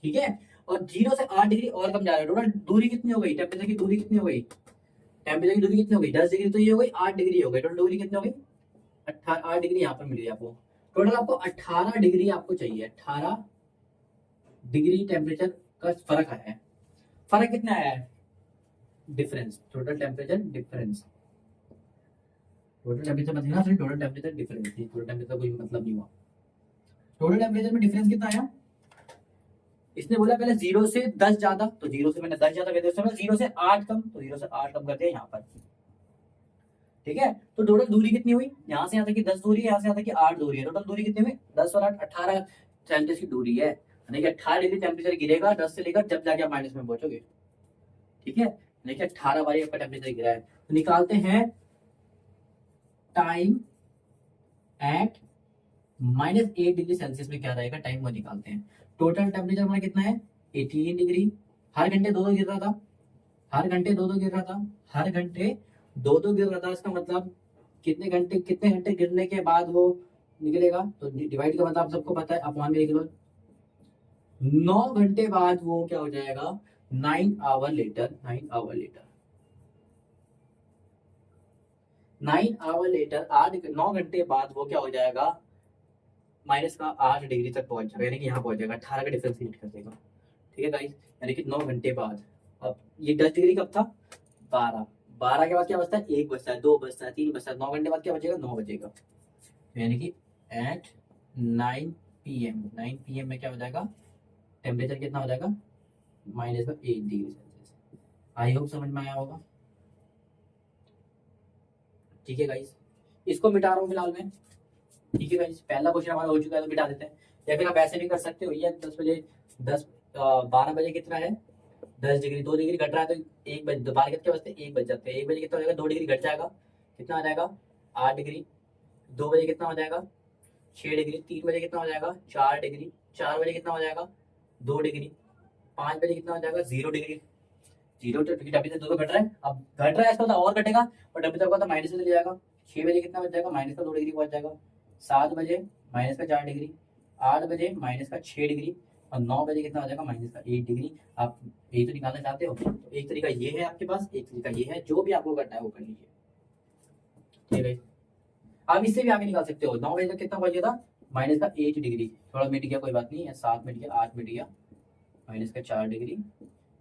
ठीक है, और 0 से 8 डिग्री और कम जा रहा है। टोटल दूरी कितनी हो गई? टेम्परेचर की दूरी कितनी हो गई? टेम्परेचर की दूरी कितनी हो गई? 10 डिग्री तो ये हो गई, 8 डिग्री हो गई। टोटल दूरी कितनी हो गई? 8 डिग्री यहाँ पर मिल गई आपको। टोटल आपको 18 डिग्री आपको चाहिए। 18 डिग्री टेम्परेचर का फर्क आया है। फर्क कितना आया है? Difference, total temperature difference. Total temperature मत लेना, सिर्फ टोटल टेम्परेचर डिफरेंस थी। टोटल टेम्परेचर कोई मतलब नहीं हुआ। टोटल टेम्परेचर में डिफरेंस कितना आया? इसने बोला पहले 0 से 10 ज्यादा, तो 0 से मैंने 10 ज्यादा कर दिया। 0 से 8 कम, तो 0 से 8 कम कर दिया यहाँ पर। ठीक है, तो टोटल दूरी कितनी हुई? यहाँ से यहाँ तक की 10 दूरी है, यहाँ से यहाँ तक की 8 दूरी है। टोटल दूरी कितनी हुई? 10 और 8 18 सेल्सियस की दूरी है, यानी कि 18 डिग्री टेम्परेचर गिरेगा 10 से लेकर जब जाके आप माइनस में पहुंचोगे। ठीक है, यानी कि 18 बार आपका टेम्परेचर गिरा है। तो निकालते हैं टाइम एट -8 डिग्री सेल्सियस में क्या रहेगा टाइम, वो निकालते हैं। टोटल टेम्परेचर हमारा कितना है? 18 डिग्री। हर घंटे 2-2 गिर रहा था, हर घंटे 2-2 गिर रहा था, हर घंटे 2-2 गिर रहा था। इसका मतलब कितने घंटे गिरने के बाद वो निकलेगा? तो डिवाइड का मतलब आप सबको पता है, अपॉन में लिख लो। 9 घंटे बाद वो क्या हो जाएगा? 9 hour later. 9 hour later 9 hour later 9 घंटे बाद वो क्या हो जाएगा? -8 डिग्री तक पहुंच जाएगा, यानी कि यहाँ पहुंच जाएगा। 18 का डिफरेंस क्रिएट कर देगा। ठीक है गाइस, यानी कि 9 घंटे बाद। अब ये 10 डिग्री कब था? 12 के बाद क्या बचता है, 1 बचता है, 2 बचता है, 3 बचता है, 9 घंटे बाद क्या बचेगा, 9 बचेगा। तो यानी कि एट 9 PM, 9 PM में क्या हो जाएगा, टेम्परेचर कितना हो जाएगा, -8 डिग्री सेल्सियस। आई होप समझ में आया होगा। ठीक है गाइस, इसको मिटा रहा हूँ फिलहाल मैं। ठीक है गाइस, पहला क्वेश्चन हमारा हो चुका है तो मिटा देते हैं। या फिर आप ऐसे भी कर सकते हो, ये 10 बजे 12 बजे कितना है, 10 डिग्री, 2 डिग्री घट रहा है तो 1 बजे, दोबारा कितने बजते हैं, 1 बज जाते हैं, 1 बजे कितना हो जाएगा, 2 डिग्री घट जाएगा, कितना आ जाएगा 8 डिग्री। 2 बजे कितना हो जाएगा 6 डिग्री। 3 बजे कितना हो जाएगा 4 डिग्री। 4 बजे कितना हो जाएगा 2 डिग्री। 5 बजे कितना हो जाएगा 0 डिग्री। 0 टेम्परेचर 2 घट रहा है, अब घट रहा है इसका तो और घटेगा, और टेम्परेचर का तो माइनस में चले जाएगा। 6 बजे कितना बच जाएगा, -2 डिग्री पहुंच जाएगा। 7 बजे -4 डिग्री। 8 बजे -6 डिग्री। और 9 बजे कितना हो जाएगा, -8 डिग्री। आप यही तो निकालना चाहते हो, तो एक तरीका ये है आपके पास, एक तरीका ये है, जो भी आपको करना है वो कर लीजिए। ठीक है, आप इससे भी आगे निकाल सकते हो। 9 बजे तक कितना बच गया था, -8 डिग्री, थोड़ा मिट गया कोई बात नहीं है, 7 मिट गया, 8 मिट गया, -4 डिग्री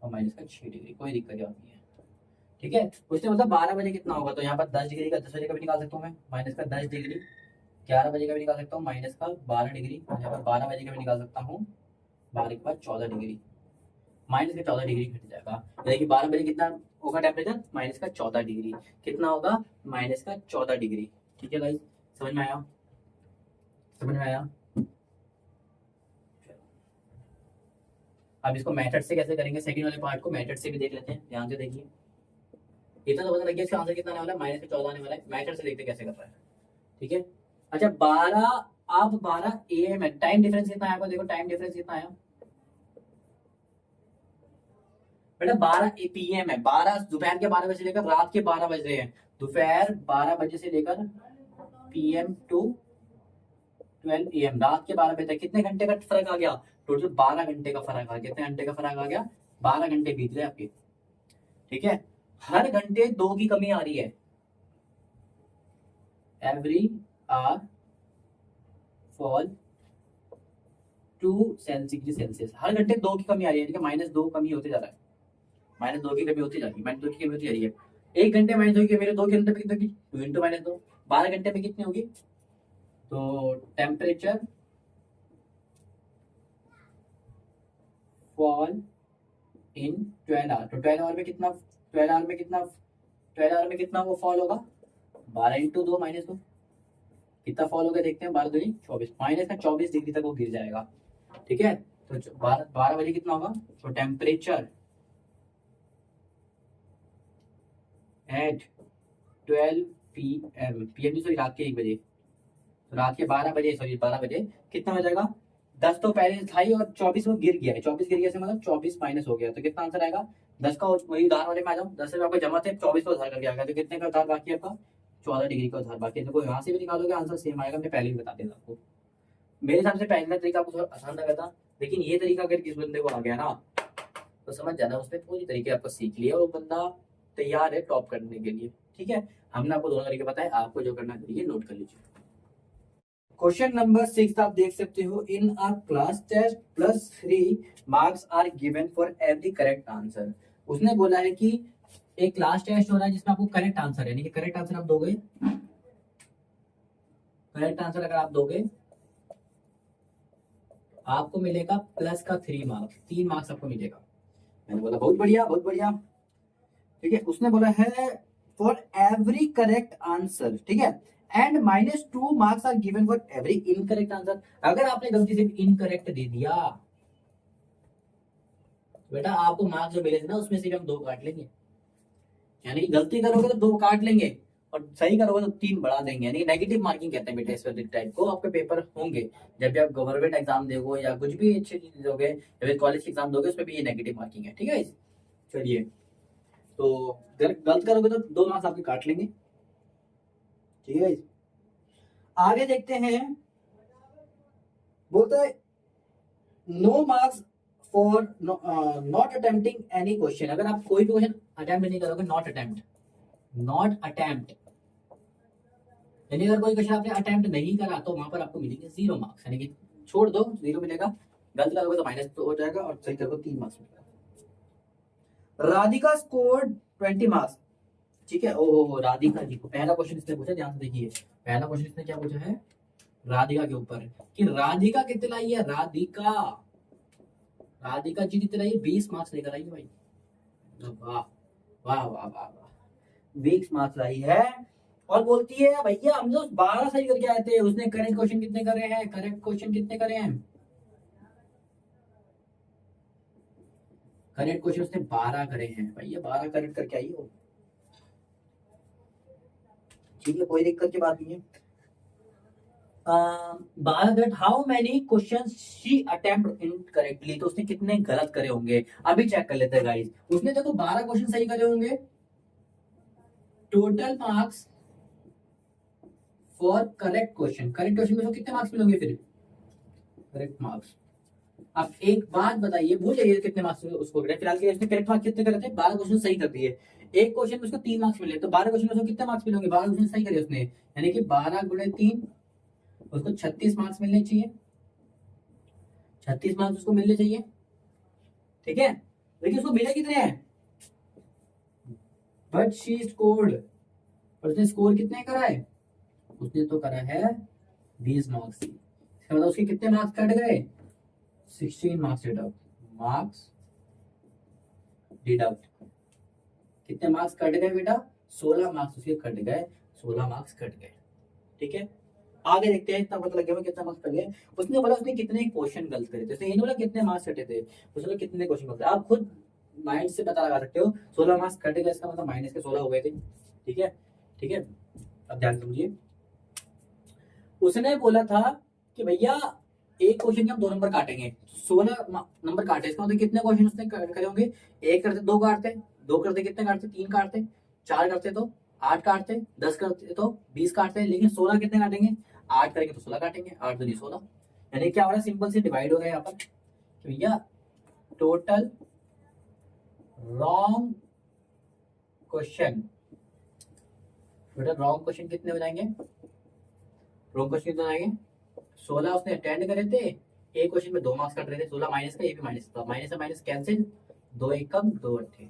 और -6 डिग्री, कोई दिक्कत नहीं है। ठीक है, उसने मतलब 12 बजे कितना होगा, तो यहाँ पर 10 डिग्री का 10 बजे का भी निकाल सकता हूँ मैं, -10 डिग्री। 11 बजे का भी निकाल सकता हूँ, -12 डिग्री। यहाँ पर 12 बजे का भी निकाल सकता हूँ, 12 के बाद 14 डिग्री, -14 डिग्री घट जाएगा। यानी कि 12 बजे कितना होगा टेम्परेचर, -14 डिग्री। कितना होगा, -14 डिग्री। ठीक है गाइस, समझ में आया, समझ में आया। अब इसको मेथड से कैसे करेंगे, सेकंड वाले पार्ट को मेथड से भी देख लेते हैं, ध्यान से देखिए। इतना तो पता लग गया इसका आंसर कितना आने वाला है, -14 आने वाला है। मेथड से देखते कैसे कर रहा है। ठीक है, अच्छा 12, अब 12 AM है, टाइम डिफरेंस कितना आया, देखो टाइम डिफरेंस कितना आया बेटा, 12 PM है। 12 दोपहर के 12 बजे से लेकर रात के 12 बजे हैं, दोपहर 12 बजे से लेकर PM टू 12 AM, रात के 12 बजे तक कितने घंटे का फर्क आ गया, टोटल 12 घंटे का फर्क आ गया। कितने घंटे का फर्क आ गया, 12 घंटे बीत गए आपके। ठीक है, हर घंटे 2 की कमी आ रही है, every hour fall 2 degree Celsius, हर घंटे 2 की कमी आ रही है, -2 कमी होते जा रहा है, -2 की कमी होती जा रही है, -2 की कमी होती जा रही है। 1 घंटे -2 की, मेरे 2 घंटे में कितनी होगी, 2 इंटू -2, 12 घंटे में कितनी होगी, तो टेम्परेचर फॉल इन 12 आवर, तो 12 आवर में कितना, 12 आवर में कितना, 12 आवर में कितना वो फॉल होगा, 12 इंटू 2 -2, कितना फॉल होगा देखते हैं, 12 दूनी 24, -24 डिग्री तक वो गिर जाएगा। ठीक है, तो 12 बजे कितना होगा, तो temperature at 12 PM, PM sorry रात के 1 बजे, तो रात के 12 बजे, सॉरी 12 बजे कितना हो जाएगा, 10 तो पहले था ही और 24 वो गिर गया है, 24 गिर गया से मतलब 24 माइनस हो गया, तो कितना आंसर आएगा, 10 का वही उधार वाले में आ जाओ, 10 से आपका जमा थे, 24 का उधार करके आ गया, तो कितने का उधार बाकी है आपका, 14 डिग्री का उधार बाकी है। देखो यहाँ से भी निकालोगे आंसर सेम आएगा, मैं पहले ही बता देता आपको। मेरे हिसाब से पहला तरीका आपको थोड़ा आसान लगा था, लेकिन ये तरीका अगर किस बंदे को आ गया ना, तो समझ जाना उसने पूरी तरीके आपको सीख लिया और वो बंदा तैयार है टॉप करने के लिए। ठीक है, हमने आपको दोनों तरीके बताए, आपको जो करना चाहिए नोट कर लीजिए। क्वेश्चन नंबर 6 आप देख सकते हो, in a class test +3 marks are given for every correct answer. उसने बोला है कि एक क्लास टेस्ट हो रहा है जिसमें आपको करेक्ट आंसर, यानी कि करेक्ट आंसर आप दोगे, करेक्ट आंसर अगर आप दोगे आपको मिलेगा +3 मार्क्स, 3 मार्क्स आपको मिलेगा। मैंने बोला बहुत बढ़िया, बहुत बढ़िया। ठीक है, उसने बोला है फॉर एवरी करेक्ट आंसर, ठीक है, and -2 marks are given for every incorrect answer. अगर आपने गलती से इनकरेक्ट दे दिया बेटा, आपको मार्क्स जो मिले थे ना उसमें से हम 2 काट लेंगे, यानी कि गलती करोगे तो 2 काट लेंगे और सही करोगे तो 3 बढ़ा देंगे, यानी नेगेटिव मार्किंग कहते हैं बेटा इस वाले टाइप को। आपके पेपर होंगे जब भी आप गवर्नमेंट एग्जाम दोगे या कुछ भी अच्छी चीज दोगे, जब कॉलेज के एग्जाम दोगे उसमें भी ये नेगेटिव मार्किंग है। ठीक है, चलिए, तो गलत करोगे तो 2 मार्क्स आपके काट लेंगे। ठीक है, आगे देखते हैं, बोलते हैं no marks for not attempting any question. अगर आप कोई भी क्वेश्चन अटेम्प्ट नहीं करोगे, नॉट अटेम्प्ट, नॉट अटेम्प्ट, यानी अगर कोई क्वेश्चन आपने अटेम्प्ट नहीं करा तो वहां पर आपको मिलेंगे 0 मार्क्स, यानी कि छोड़ दो 0 मिलेगा, गलत करोगे तो माइनस हो जाएगा और सही करोगे 3 मार्क्स मिलेगा। राधिका स्कोर्ड 20 मार्क्स, ठीक है। ओ राधिका जी को पहला क्वेश्चन इसने पूछा, ध्यान से देखिए। पहला क्वेश्चन इसने क्या पूछा है, राधिका के ऊपर, कि राधिका कितने लाई है, राधिका राधिका जी कितने लाई है, 20 मार्क्स लेकर आई है भाई। वाह वाह वाह वाह वाह, 20 मार्क्स लाई है। और बोलती है भैया हम तो 12 सही करके आए थे। उसने करेक्ट क्वेश्चन कितने करे हैं, करेक्ट क्वेश्चन कितने करे हैं, करेक्ट क्वेश्चन उसने 12 करे हैं भैया, 12 करेक्ट करके आई हो। ठीक है, कोई दिक्कत की बात नहीं है। That how many question she attempt incorrectly, तो उसने कितने गलत करे होंगे, अभी चेक कर लेते हैं गाइस। उसने देखो 12 क्वेश्चन सही करे होंगे, total marks for correct question, correct question में उसको कितने मार्क्स मिलेंगे फिर, करेक्ट मार्क्स। अब एक बात बताइए, भूल जाइए कितने मार्क्स उसको मिले, फिलहाल के इसने करेक्ट मार्क्स कितने करे थे, 12 क्वेश्चन सही कर दिए। एक क्वेश्चन में उसको 3 मार्क्स मिले, तो 12 क्वेश्चन में उसको कितने मार्क्स मिलेंगे, 12 क्वेश्चन सही करे उसने, यानी कि 12 गुणे 3, उसको 36 मार्क्स मिलने चाहिए, 36 मार्क्स उसको मिलने चाहिए। ठीक है, लेकिन उसको मिले कितने हैं, बट शी स्कोर्ड, और उसने स्कोर कितने करा है, उसने तो करा है 20 मार्क्स। इसका मतलब उसके कितने मार्क्स कट गए, 16 मार्क्स डिडक्ट, कितने मार्क्स कट गए बेटा, 16 मार्क्स उसके कट गए, 16 मार्क्स कट गए। ठीक है, आगे देखते हैं, इतना पता लग गया कितना मार्क्स कट गए। उसने बोला उसने कितने क्वेश्चन गलत करे थे, उसने ये नहीं बोला कितने मार्क्स कटे थे, उसने बोला कितने क्वेश्चन गलत। आप खुद माइंड से पता लगा सकते हो, 16 मार्क्स कट गए, इसका मतलब माइनस के 16 हो गए थे। ठीक है, ठीक है, अब ध्यान समझिए। उसने बोला था कि भैया एक क्वेश्चन के हम 2 नंबर काटेंगे, 16 नंबर काटे, इसका मतलब कितने क्वेश्चन उसने करे होंगे, एक करते 2 काटते, 2 करते कितने काटते, 3 काटते, 4 करते तो 8 काटते, 10 करते तो 20 काटते, लेकिन 16 कितने काटेंगे, 8 करेंगे तो 16 काटेंगे, 8 दूनी 16, यानी क्या हो रहा है, सिंपल से डिवाइड हो रहा है यहाँ पर। तो भैया total wrong question, total wrong question कितने हो जाएंगे, रॉन्ग क्वेश्चन कितने हो जाएंगे, 16 उसने अटेंड करे थे, एक क्वेश्चन में 2 मार्क्स कट रहे थे, 16 माइनस का, ये भी माइनस था, माइनस से माइनस कैंसिल, 2 एक कम 2 अट्ठे।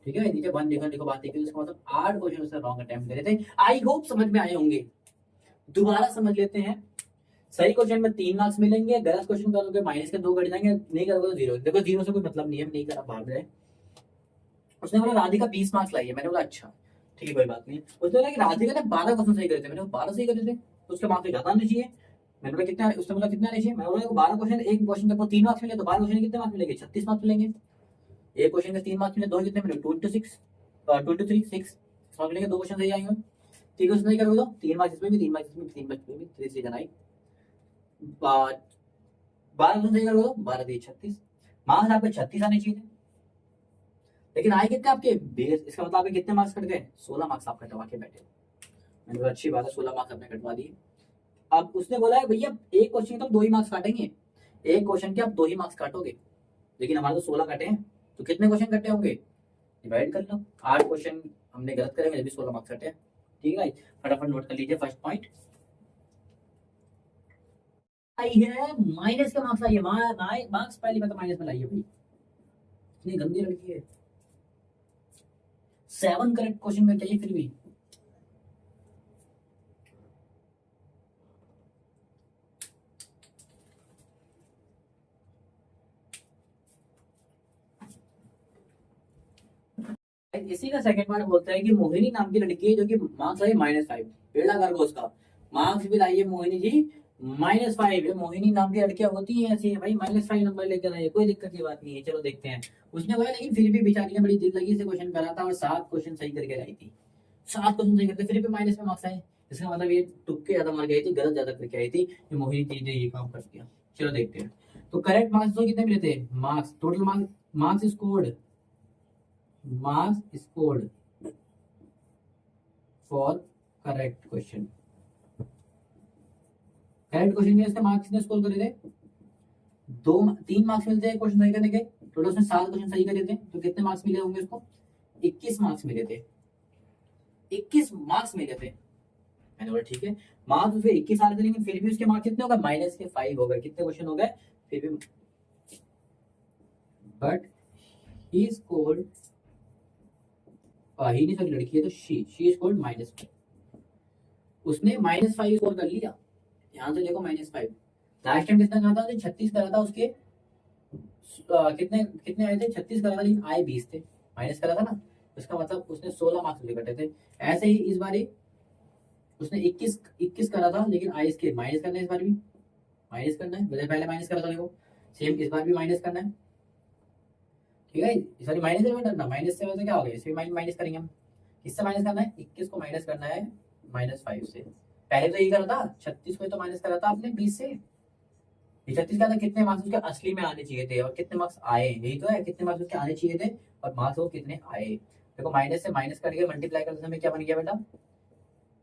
ठीक है, नीचे 1 लिखो, लिखो बात देखिए, उसका मतलब 8 क्वेश्चन उसने रॉन्ग अटेम्प्ट करे थे। आई होप समझ में आए होंगे। दोबारा समझ लेते हैं। सही क्वेश्चन में 3 मार्क्स मिलेंगे, गलत क्वेश्चन करोगे माइनस के 2 कट जाएंगे, नहीं करोगे तो 0। देखो 0 से कोई मतलब नहीं है, नहीं करा बाहर में। उसने बोला राधिका 20 मार्क्स लाई है, मैंने बोला अच्छा ठीक है कोई बात नहीं। उसने बोला कि राधिका ने 12 क्वेश्चन सही करे थे, मैंने 12 सही करे थे तो उसके मार्क्स ज्यादा आने चाहिए। मैंने बोला कितना, उसने बोला कितना आने चाहिए, मैंने बोला 12 क्वेश्चन, एक क्वेश्चन के 3 मार्क्स मिले तो 12 क्वेश्चन कितने मार्क्स मिलेंगे, 36 मार्क्स मिलेंगे। एक क्वेश्चन के 3 मार्क्स मिले, 2 कितने मिले, 26 23 6 मार्क्स मिलेंगे, 2 क्वेश्चन सही आएंगे। ठीक है, उसने क्या करोगे, तो 3 मार्क्स इसमें भी, 3 मार्क्स इसमें भी, 3 मार्क्स इसमें भी, 3 से आई 12 क्वेश्चन सही करोगे तो 12 दिए 36 मार्क्स, आपके 36 आने चाहिए थे, लेकिन आए कितने आपके बेस, इसका मतलब आपके कितने मार्क्स कट गए, 16 मार्क्स आप कटवा के बैठे। मैंने बोला अच्छी बात है, 16 मार्क्स आपने कटवा दिए। अब उसने बोला है भैया एक क्वेश्चन के तो 2 ही मार्क्स काटेंगे, एक क्वेश्चन के आप 2 ही मार्क्स काटोगे, लेकिन हमारे तो 16 कटे हैं, तो कितने क्वेश्चन कटे होंगे, डिवाइड कर लो, 8 क्वेश्चन हमने गलत करेंगे जब भी 16 मार्क्स कटे हैं। ठीक है, फटाफट नोट कर लीजिए। फर्स्ट पॉइंट आई है, माइनस के मार्क्स आइए, मार्क्स पहली बात माइनस में लाइए भाई, इतनी गंदी लड़की है। 7 करेक्ट क्वेश्चन में चाहिए फिर भी। इसी का सेकंड पार्ट बोलता है कि मोहिनी नाम की लड़की है जो कि मार्क्स आई -5, बेड़ा गर्क उसका, मार्क्स भी लाइए मोहिनी जी -5 है। मोहिनी नाम की लड़कियां होती हैं ऐसी है भाई, -5 नंबर लेकर आई है, कोई दिक्कत की बात नहीं है। चलो देखते हैं। उसने बोला लेकिन फिर भी बेचारी ने बड़ी दिल लगी से क्वेश्चन करा था और 7 क्वेश्चन सही करके आई थी, 7 क्वेश्चन सही करके फिर भी माइनस में मार्क्स आए। इसका मतलब ये तुक्के ज्यादा मार गई थी, गलत ज्यादा करके आई थी, ये मोहिनी जी ने ये काम कर दिया। चलो देखते हैं। तो करेक्ट मार्क्स तो कितने मिले थे, marks total marks scored, marks scored for correct question, correct question में इसने मार्क्स कितने स्कोर करे थे, 3 मार्क्स मिलते हैं क्वेश्चन सही करने के, टोटल उसने 7 क्वेश्चन सही करे थे, तो कितने मार्क्स मिले होंगे उसको, 21 मार्क्स मिले थे, 21 मार्क्स मिले थे। मैंने बोला ठीक है, मार्क्स उसके 21 आ रहे थे, लेकिन फिर भी उसके मार्क्स कितने हो गए, -5 हो गए। कितने क्वेश्चन हो गए फिर भी, बट ही स्कोर्ड ही नहीं, सॉरी लड़की है तो शी स्कोर्ड -5। उसने -5 स्कोर कर लिया। ध्यान से देखो -5। लास्ट टाइम कितना करा था उसने? 36 करा था उसके। कितने कितने आए थे? 36 करा था, लेकिन आए 20 थे। माइनस करा था ना, इसका मतलब उसने 16 मार्क्स मुझे कटे थे। ऐसे ही इस बार उसने 21 करा था, लेकिन आए इसके माइनस करना है। इस बार भी माइनस करना है, मैंने पहले माइनस करा था देखो। सेम इस बार भी माइनस करना है। ठीक है, इस बार माइनस से करना, माइनस से वैसे क्या हो गया, इससे माइनस करेंगे हम। किससे माइनस करना है? 21 को माइनस करना है -5 से। पहले तो यही करा था, 36 को तो माइनस करा था आपने 20 से। ये 36 का था, कितने मार्क्स उसके असली में आने चाहिए थे और कितने मार्क्स आए, यही तो है, कितने मार्क्स उसके आने चाहिए थे और मार्क्स वो कितने आए। देखो माइनस से माइनस करके मल्टीप्लाई करते समय क्या बन गया बेटा?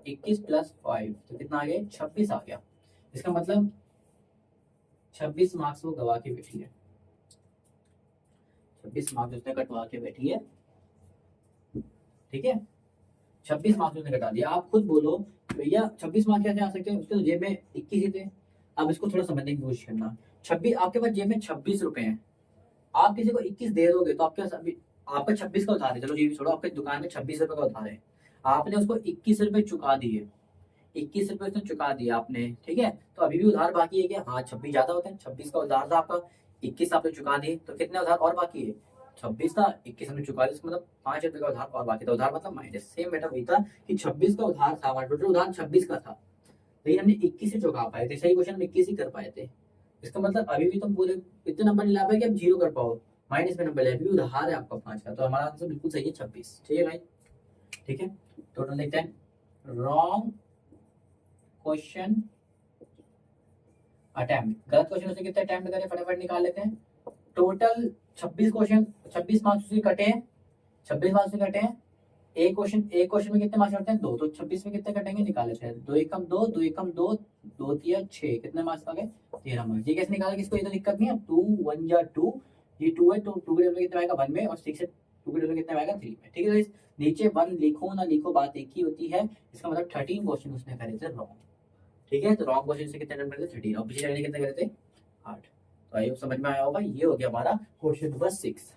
21 + 5, तो कितना आ गया? 26 आ गया। इसका मतलब 26 मार्क्स वो गवा के बैठी है। 26 मार्क्स उसने कटवा के बैठी है। ठीक है, 26 मार्क्स उसने कटा दिया। आप खुद बोलो भैया 26 मार्क्स कैसे आ सकते हैं? उसके तो जेब में 21 ही थे। अब इसको थोड़ा समझने की कोशिश करना। 26, आपके पास जेब में 26 रुपए हैं, आप किसी को 21 दे दोगे तो आपके पास आपका 26 का उधार है, चलो ये भी छोड़ो, आपके दुकान में 26 रुपए का उधार है, आपने उसको 21 रुपए चुका दिए। 21 रुपए उसने चुका दिया आपने, ठीक है, तो अभी भी उधार बाकी है क्या? हाँ, 26 ज्यादा होते हैं। 26 का उधार था आपका, 21 आपने चुका दिए, तो कितने उधार और बाकी है? 26 था, 21 हमने चुका दिया, इसका मतलब 5 रुपए का उधार और बाकी था। उधार मतलब माइनस। सेम बेटा वही था कि 26 का उधार था, हमारा टोटल उधार 26 का था, लेकिन हमने 21 से चुका पाए थे। सही क्वेश्चन हम 21 ही कर पाए थे। इसका मतलब अभी भी तुम पूरे इतने नंबर नहीं ला पाए कि आप जीरो कर पाओ, माइनस में नंबर ले, अभी भी उधार है आपका 5 का, तो हमारा आंसर बिल्कुल सही है 26। ठीक है भाई, ठीक है। टोटल देखते हैं। रॉन्ग क्वेश्चन अटेम्प्ट, गलत क्वेश्चन उसने कितने अटेम्प्ट करे फटाफट निकाल लेते हैं। टोटल 26 क्वेश्चन, 26 मार्क्स उसके कटे हैं, 26 मार्क्स से कटे हैं। एक क्वेश्चन में कितने मार्क्स कटते हैं? 2, तो 26 में कितने कटेंगे निकाल लेते हैं। 2 एकम 2, 2 एकम 2, 2 3 6, कितने मार्क्स आ गए? 13 मार्क्स। ये कैसे निकाला? किसको ये तो दिक्कत नहीं है। 2 1 या 2, ये 2 है तो 2 के टेबल कितना आएगा 1 में, और 6 है 2 के टेबल कितना आएगा 3 में। ठीक है गाइस, नीचे 1 लिखो ना लिखो बात एक ही होती है। इसका मतलब 13 क्वेश्चन उसने करे थे रॉन्ग। ठीक है, तो रॉन्ग क्वेश्चन से कितने नंबर करे थे? 13, और पिछले वाले कितने करे थे? 8। तो आई होप समझ में आया होगा। ये हो गया हमारा क्वेश्चन नंबर 6।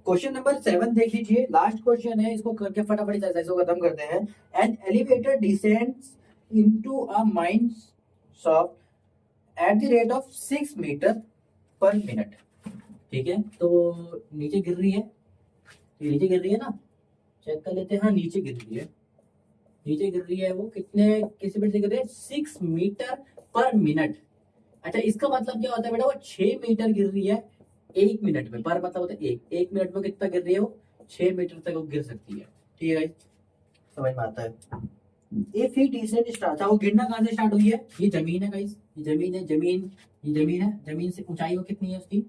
क्वेश्चन नंबर 7 देख लीजिए, लास्ट क्वेश्चन है, इसको करके फटाफट एक्सरसाइज को खत्म करते हैं। An elevator descends into a mine shaft at the rate of 6 metre per minute. ठीक है, तो नीचे गिर रही है, ये नीचे गिर रही है ना, चेक कर लेते हैं। हाँ, नीचे गिर रही है, नीचे गिर रही है। वो कितने किस स्पीड से गिर रही है? 6 मीटर पर मिनट। अच्छा, इसका मतलब क्या होता है बेटा? वो 6 मीटर गिर रही है 1 मिनट में, पर मतलब होता है 1 मिनट में कितना गिर रही है वो? 6 मीटर तक वो गिर सकती है। ठीक है गाइस, समझ में आता है। इफ ही डिसेंट स्टार्ट, वो गिरना कहां से स्टार्ट हुई है? ये जमीन है गाइस, ये जमीन है, जमीन, ये जमीन है, जमीन से ऊंचाई वो कितनी है उसकी?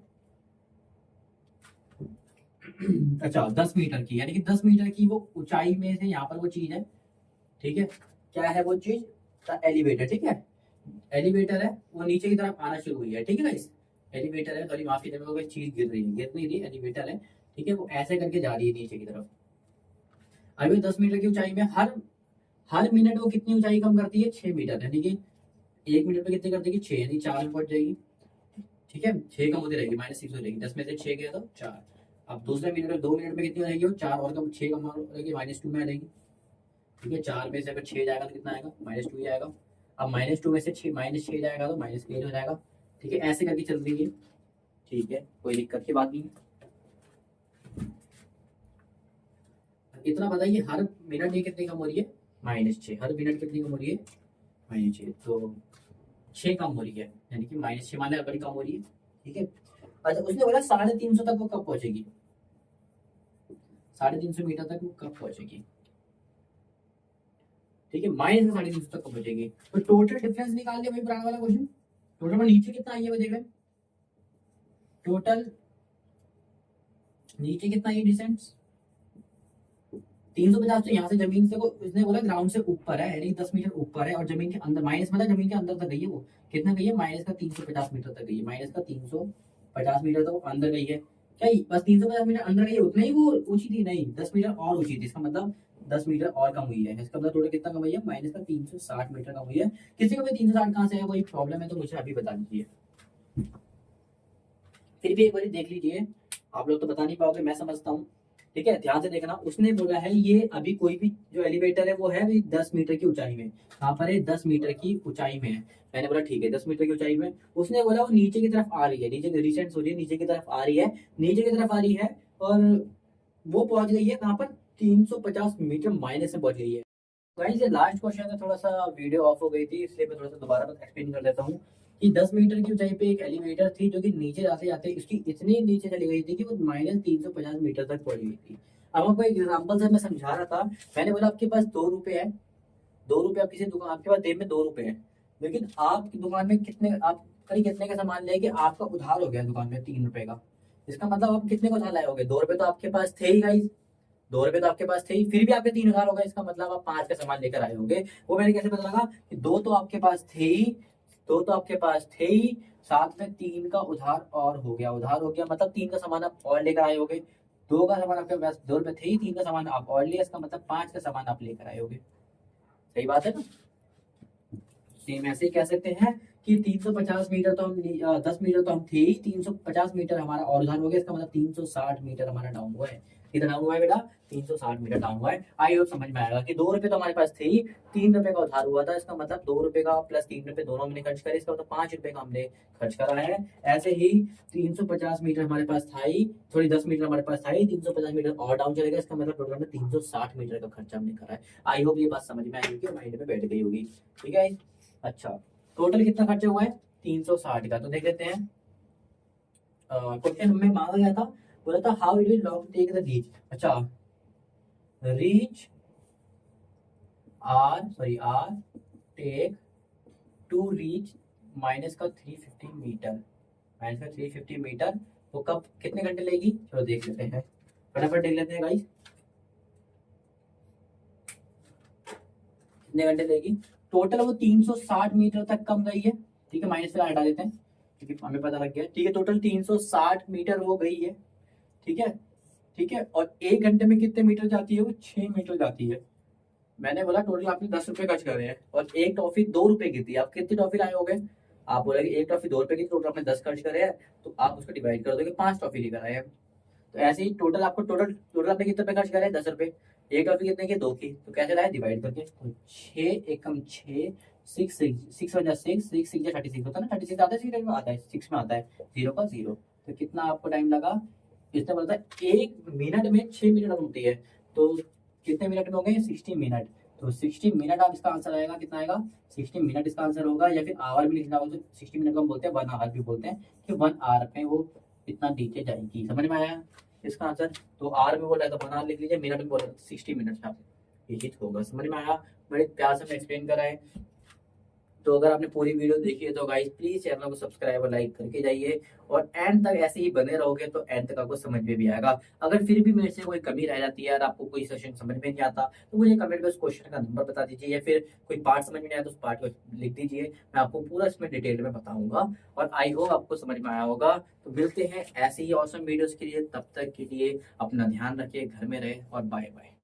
अच्छा 10 मीटर की, यानी कि 10 मीटर की वो ऊंचाई में से यहाँ पर वो चीज है। ठीक है, क्या है वो चीज? एलिवेटर। ठीक है, एलिवेटर है, वो नीचे की तरफ आना शुरू हुई है। ठीक है गाइस, एलिवेटर है, सॉरी माफ कीजिए, मेरे को कोई चीज गिर रही है, गिर नहीं रही, एलिवेटर है। ठीक है, वो ऐसे करके जा रही है नीचे की तरफ। अभी 10 मीटर की ऊंचाई में हर हर मिनट वो कितनी ऊंचाई कम करती है? 6 मीटर, यानी कि 1 मिनट में कितनी कर देगी? 6, यानी 4 में पहुंच जाएगी। ठीक है, 6 कम होती रहेगी, -6 हो जाएगी, 10 में से 6 गया तो 4। अब दूसरे मिनट में 2 मिनट में कितनी हो जाएगी? वो 4 और कम, 6 कम हो जाएगी, -2 में आ जाएगी। ठीक है, 4 में से अगर 6 जाएगा तो कितना आएगा? -2 ही आएगा। अब -2 में से -6 जाएगा तो -8 हो जाएगा। ठीक है, ऐसे करके चल रही है। ठीक है, कोई दिक्कत की बात नहीं। इतना बताइए, हर मिनट ये कितनी कम हो रही है? -6। हर मिनट कितनी कम हो रही है? -6, तो 6 कम हो रही है, यानी कि -6 माने बड़ी कम हो रही है। ठीक है, अच्छा उसने बोला 350 तक वो कब पहुंचेगी? 350 मीटर तक वो कब पहुंचेगी? ठीक है, -350 तक पहुंचेगी। तो टोटल डिफरेंस निकाल लिया भाई, पुराना वाला क्वेश्चन। टोटल में नीचे कितना आई है वो देख रहे हैं। टोटल नीचे कितना है डिस्टेंस? 350। तो यहाँ से जमीन से को उसने बोला ग्राउंड से ऊपर है, यानी 10 मीटर ऊपर है, और जमीन के अंदर माइनस मतलब जमीन के अंदर तक गई है वो। कितना गई है? -350 मीटर तक गई है। -350 मीटर तो अंदर गई है। क्या बस 350 मीटर अंदर गई है, उतना ही वो ऊंची थी? नहीं, 10 मीटर और ऊंची थी। इसका मतलब 10 मीटर और कम हुई है। इसका मतलब टोटल कितना कम हुई है? -360 मीटर कम हुई है। किसी को भी 360 कहाँ से है, कोई प्रॉब्लम है तो मुझे अभी बता दीजिए। फिर भी एक बार देख लीजिए, आप लोग तो बता नहीं पाओगे, मैं समझता हूँ। ठीक है, ध्यान से देखना। उसने बोला है ये अभी कोई भी जो एलिवेटर है वो है अभी 10 मीटर की ऊंचाई में। कहाँ पर है? 10 मीटर की ऊंचाई में है। मैंने बोला ठीक है 10 मीटर की ऊंचाई में। उसने बोला वो नीचे की तरफ आ रही है, नीचे रिसेंट सोचिए, नीचे की तरफ आ रही है, नीचे की तरफ आ रही है। और वो पहुंच गई है कहाँ पर? 350 मीटर माइनस में पहुंच गई है। गाइस ये लास्ट क्वेश्चन है, थोड़ा सा वीडियो ऑफ हो गई थी इसलिए मैं थोड़ा सा दोबारा एक्सप्लेन कर देता हूँ कि 10 मीटर की ऊंचाई पे एक एलिवेटर थी जो कि नीचे जाते जाते इसकी इतनी नीचे चली गई थी कि वो -350 मीटर तक पहुंच गई थी। अब आपको एक एग्जाम्पल से मैं समझा रहा था। मैंने बोला आपके पास 2 रुपए है, 2 रुपए आप किसी दुकान, आपके पास जेब में 2 रुपए है, लेकिन आपकी दुकान में कितने, आप कहीं कितने का सामान लेके आपका उधार हो गया दुकान में 3 रुपए का। इसका मतलब आप कितने का उधार लाए होगे? 2 रुपए तो आपके पास थे ही गाइस, 2 रुपए तो आपके पास थे ही, फिर भी आपके 3 उधार हो गए। इसका मतलब आप 5 का सामान लेकर आए होगे। वो मैंने कैसे पता लगा कि दो तो आपके पास थे ही, दो तो आपके पास थे ही, साथ में 3 का उधार और हो गया। उधार हो गया मतलब 3 का सामान आप और लेकर आए होगे। 2 का सामान आपके पास, 2 रुपए थे ही, 3 का सामान आप और लिया, इसका मतलब 5 का सामान आप लेकर आए होगे। सही बात है ना? सेम ऐसे ही कह सकते हैं कि 350 मीटर तो हम 10 मीटर तो हम थे ही, 350 मीटर हमारा और उधार हो गया, इसका मतलब 360 मीटर हमारा डाउन हुआ है। कितना डाउन हुआ है बेटा? 360 मीटर डाउन हुआ है। आई होप समझ में आएगा कि 2 रुपए तो हमारे पास थे ही, 3 रुपए का उधार हुआ था, इसका मतलब 2 रुपए का प्लस 3 रुपए दोनों हमने खर्च करे, इसका मतलब 5 रुपए का हमने खर्च करा है। ऐसे ही 350 मीटर हमारे पास था ही, सॉरी 10 मीटर हमारे पास था ही, 350 मीटर और डाउन चलेगा, इसका मतलब टोटल में 360 मीटर का खर्चा हमने करा है। आई होप ये बात समझ में आई होगी, माइंड में बैठ गई होगी। ठीक है। अच्छा, टोटल कितना खर्चा हुआ है? 360 का। तो देख लेते हैं। क्वेश्चन में मांगा गया था, बोला था how it will long take the reach. अच्छा, reach are take to reach minus का 350 मीटर, माइनस का 350 मीटर, वो कब कितने घंटे लेगी? चलो देख लेते हैं, फटाफट देख लेते हैं गाइस, कितने घंटे लेगी। टोटल वो 360 मीटर तक कम गई है। ठीक है, माइनस से हटा देते हैं क्योंकि हमें पता लग गया। ठीक है, टोटल 360 मीटर वो गई है। ठीक है, ठीक है, और 1 घंटे में कितने मीटर जाती है? वो 6 मीटर जाती है। मैंने बोला टोटल आपने 10 रुपए खर्च कर रहे हैं और एक टॉफी 2 रुपए की थी। आप कितनी टॉफी लाए होगे? आप बोले एक टॉफी 2 रुपए की, टोटल आपने 10 खर्च करे हैं, तो आप उसको डिवाइड कर दोगे, 5 टॉफी लेकर आए हैं। तो ऐसे ही टोटल आपको टोटल टोटल आपने कितने रुपए खर्च करे? 10 रुपए। एक टॉफी कितने की? 2 की। तो कैसे लाए? डिवाइड करके। तो 6 एकम 6, 6 6 6 6 6 36 होता है ना, 36 आता है, 6 में आता है, 6 में आता है, 0 का 0। तो कितना आपको टाइम लगा? इसने बोला था 1 मिनट में 6 मिनट होती है, तो कितने मिनट में हो गए? 60 मिनट। तो 60 मिनट आप इसका आंसर आएगा, कितना आएगा? 60 मिनट इसका आंसर होगा, या फिर आवर भी लिखना होगा तो 60 मिनट को हम बोलते हैं 1 आवर भी बोलते हैं, कि 1 आवर में वो इतना नीचे जाएगी। समझ में आया इसका आंसर? तो आर में बोला तो 1 आवर लिख लीजिए, मिनट में बोला तो 60 मिनट आप, यही होगा। समझ में आया? बड़े प्यार से एक्सप्लेन करा है। तो अगर आपने पूरी वीडियो देखी है तो गाइस प्लीज चैनल को सब्सक्राइब और लाइक करके जाइए, और एंड तक ऐसे ही बने रहोगे तो एंड तक आपको समझ में भी आएगा। अगर फिर भी मेरे से कोई कमी रह जाती है और आपको कोई सेशन समझ में नहीं आता तो मुझे कमेंट में उस क्वेश्चन का नंबर बता दीजिए, या फिर कोई पार्ट समझ में नहीं आया तो उस पार्ट को लिख दीजिए, मैं आपको पूरा इसमें डिटेल में बताऊंगा। और आई होप आपको समझ में आया होगा। तो मिलते हैं ऐसे ही ऑसम वीडियोस के लिए, तब तक के लिए अपना ध्यान रखिए, घर में रहे, और बाय बाय।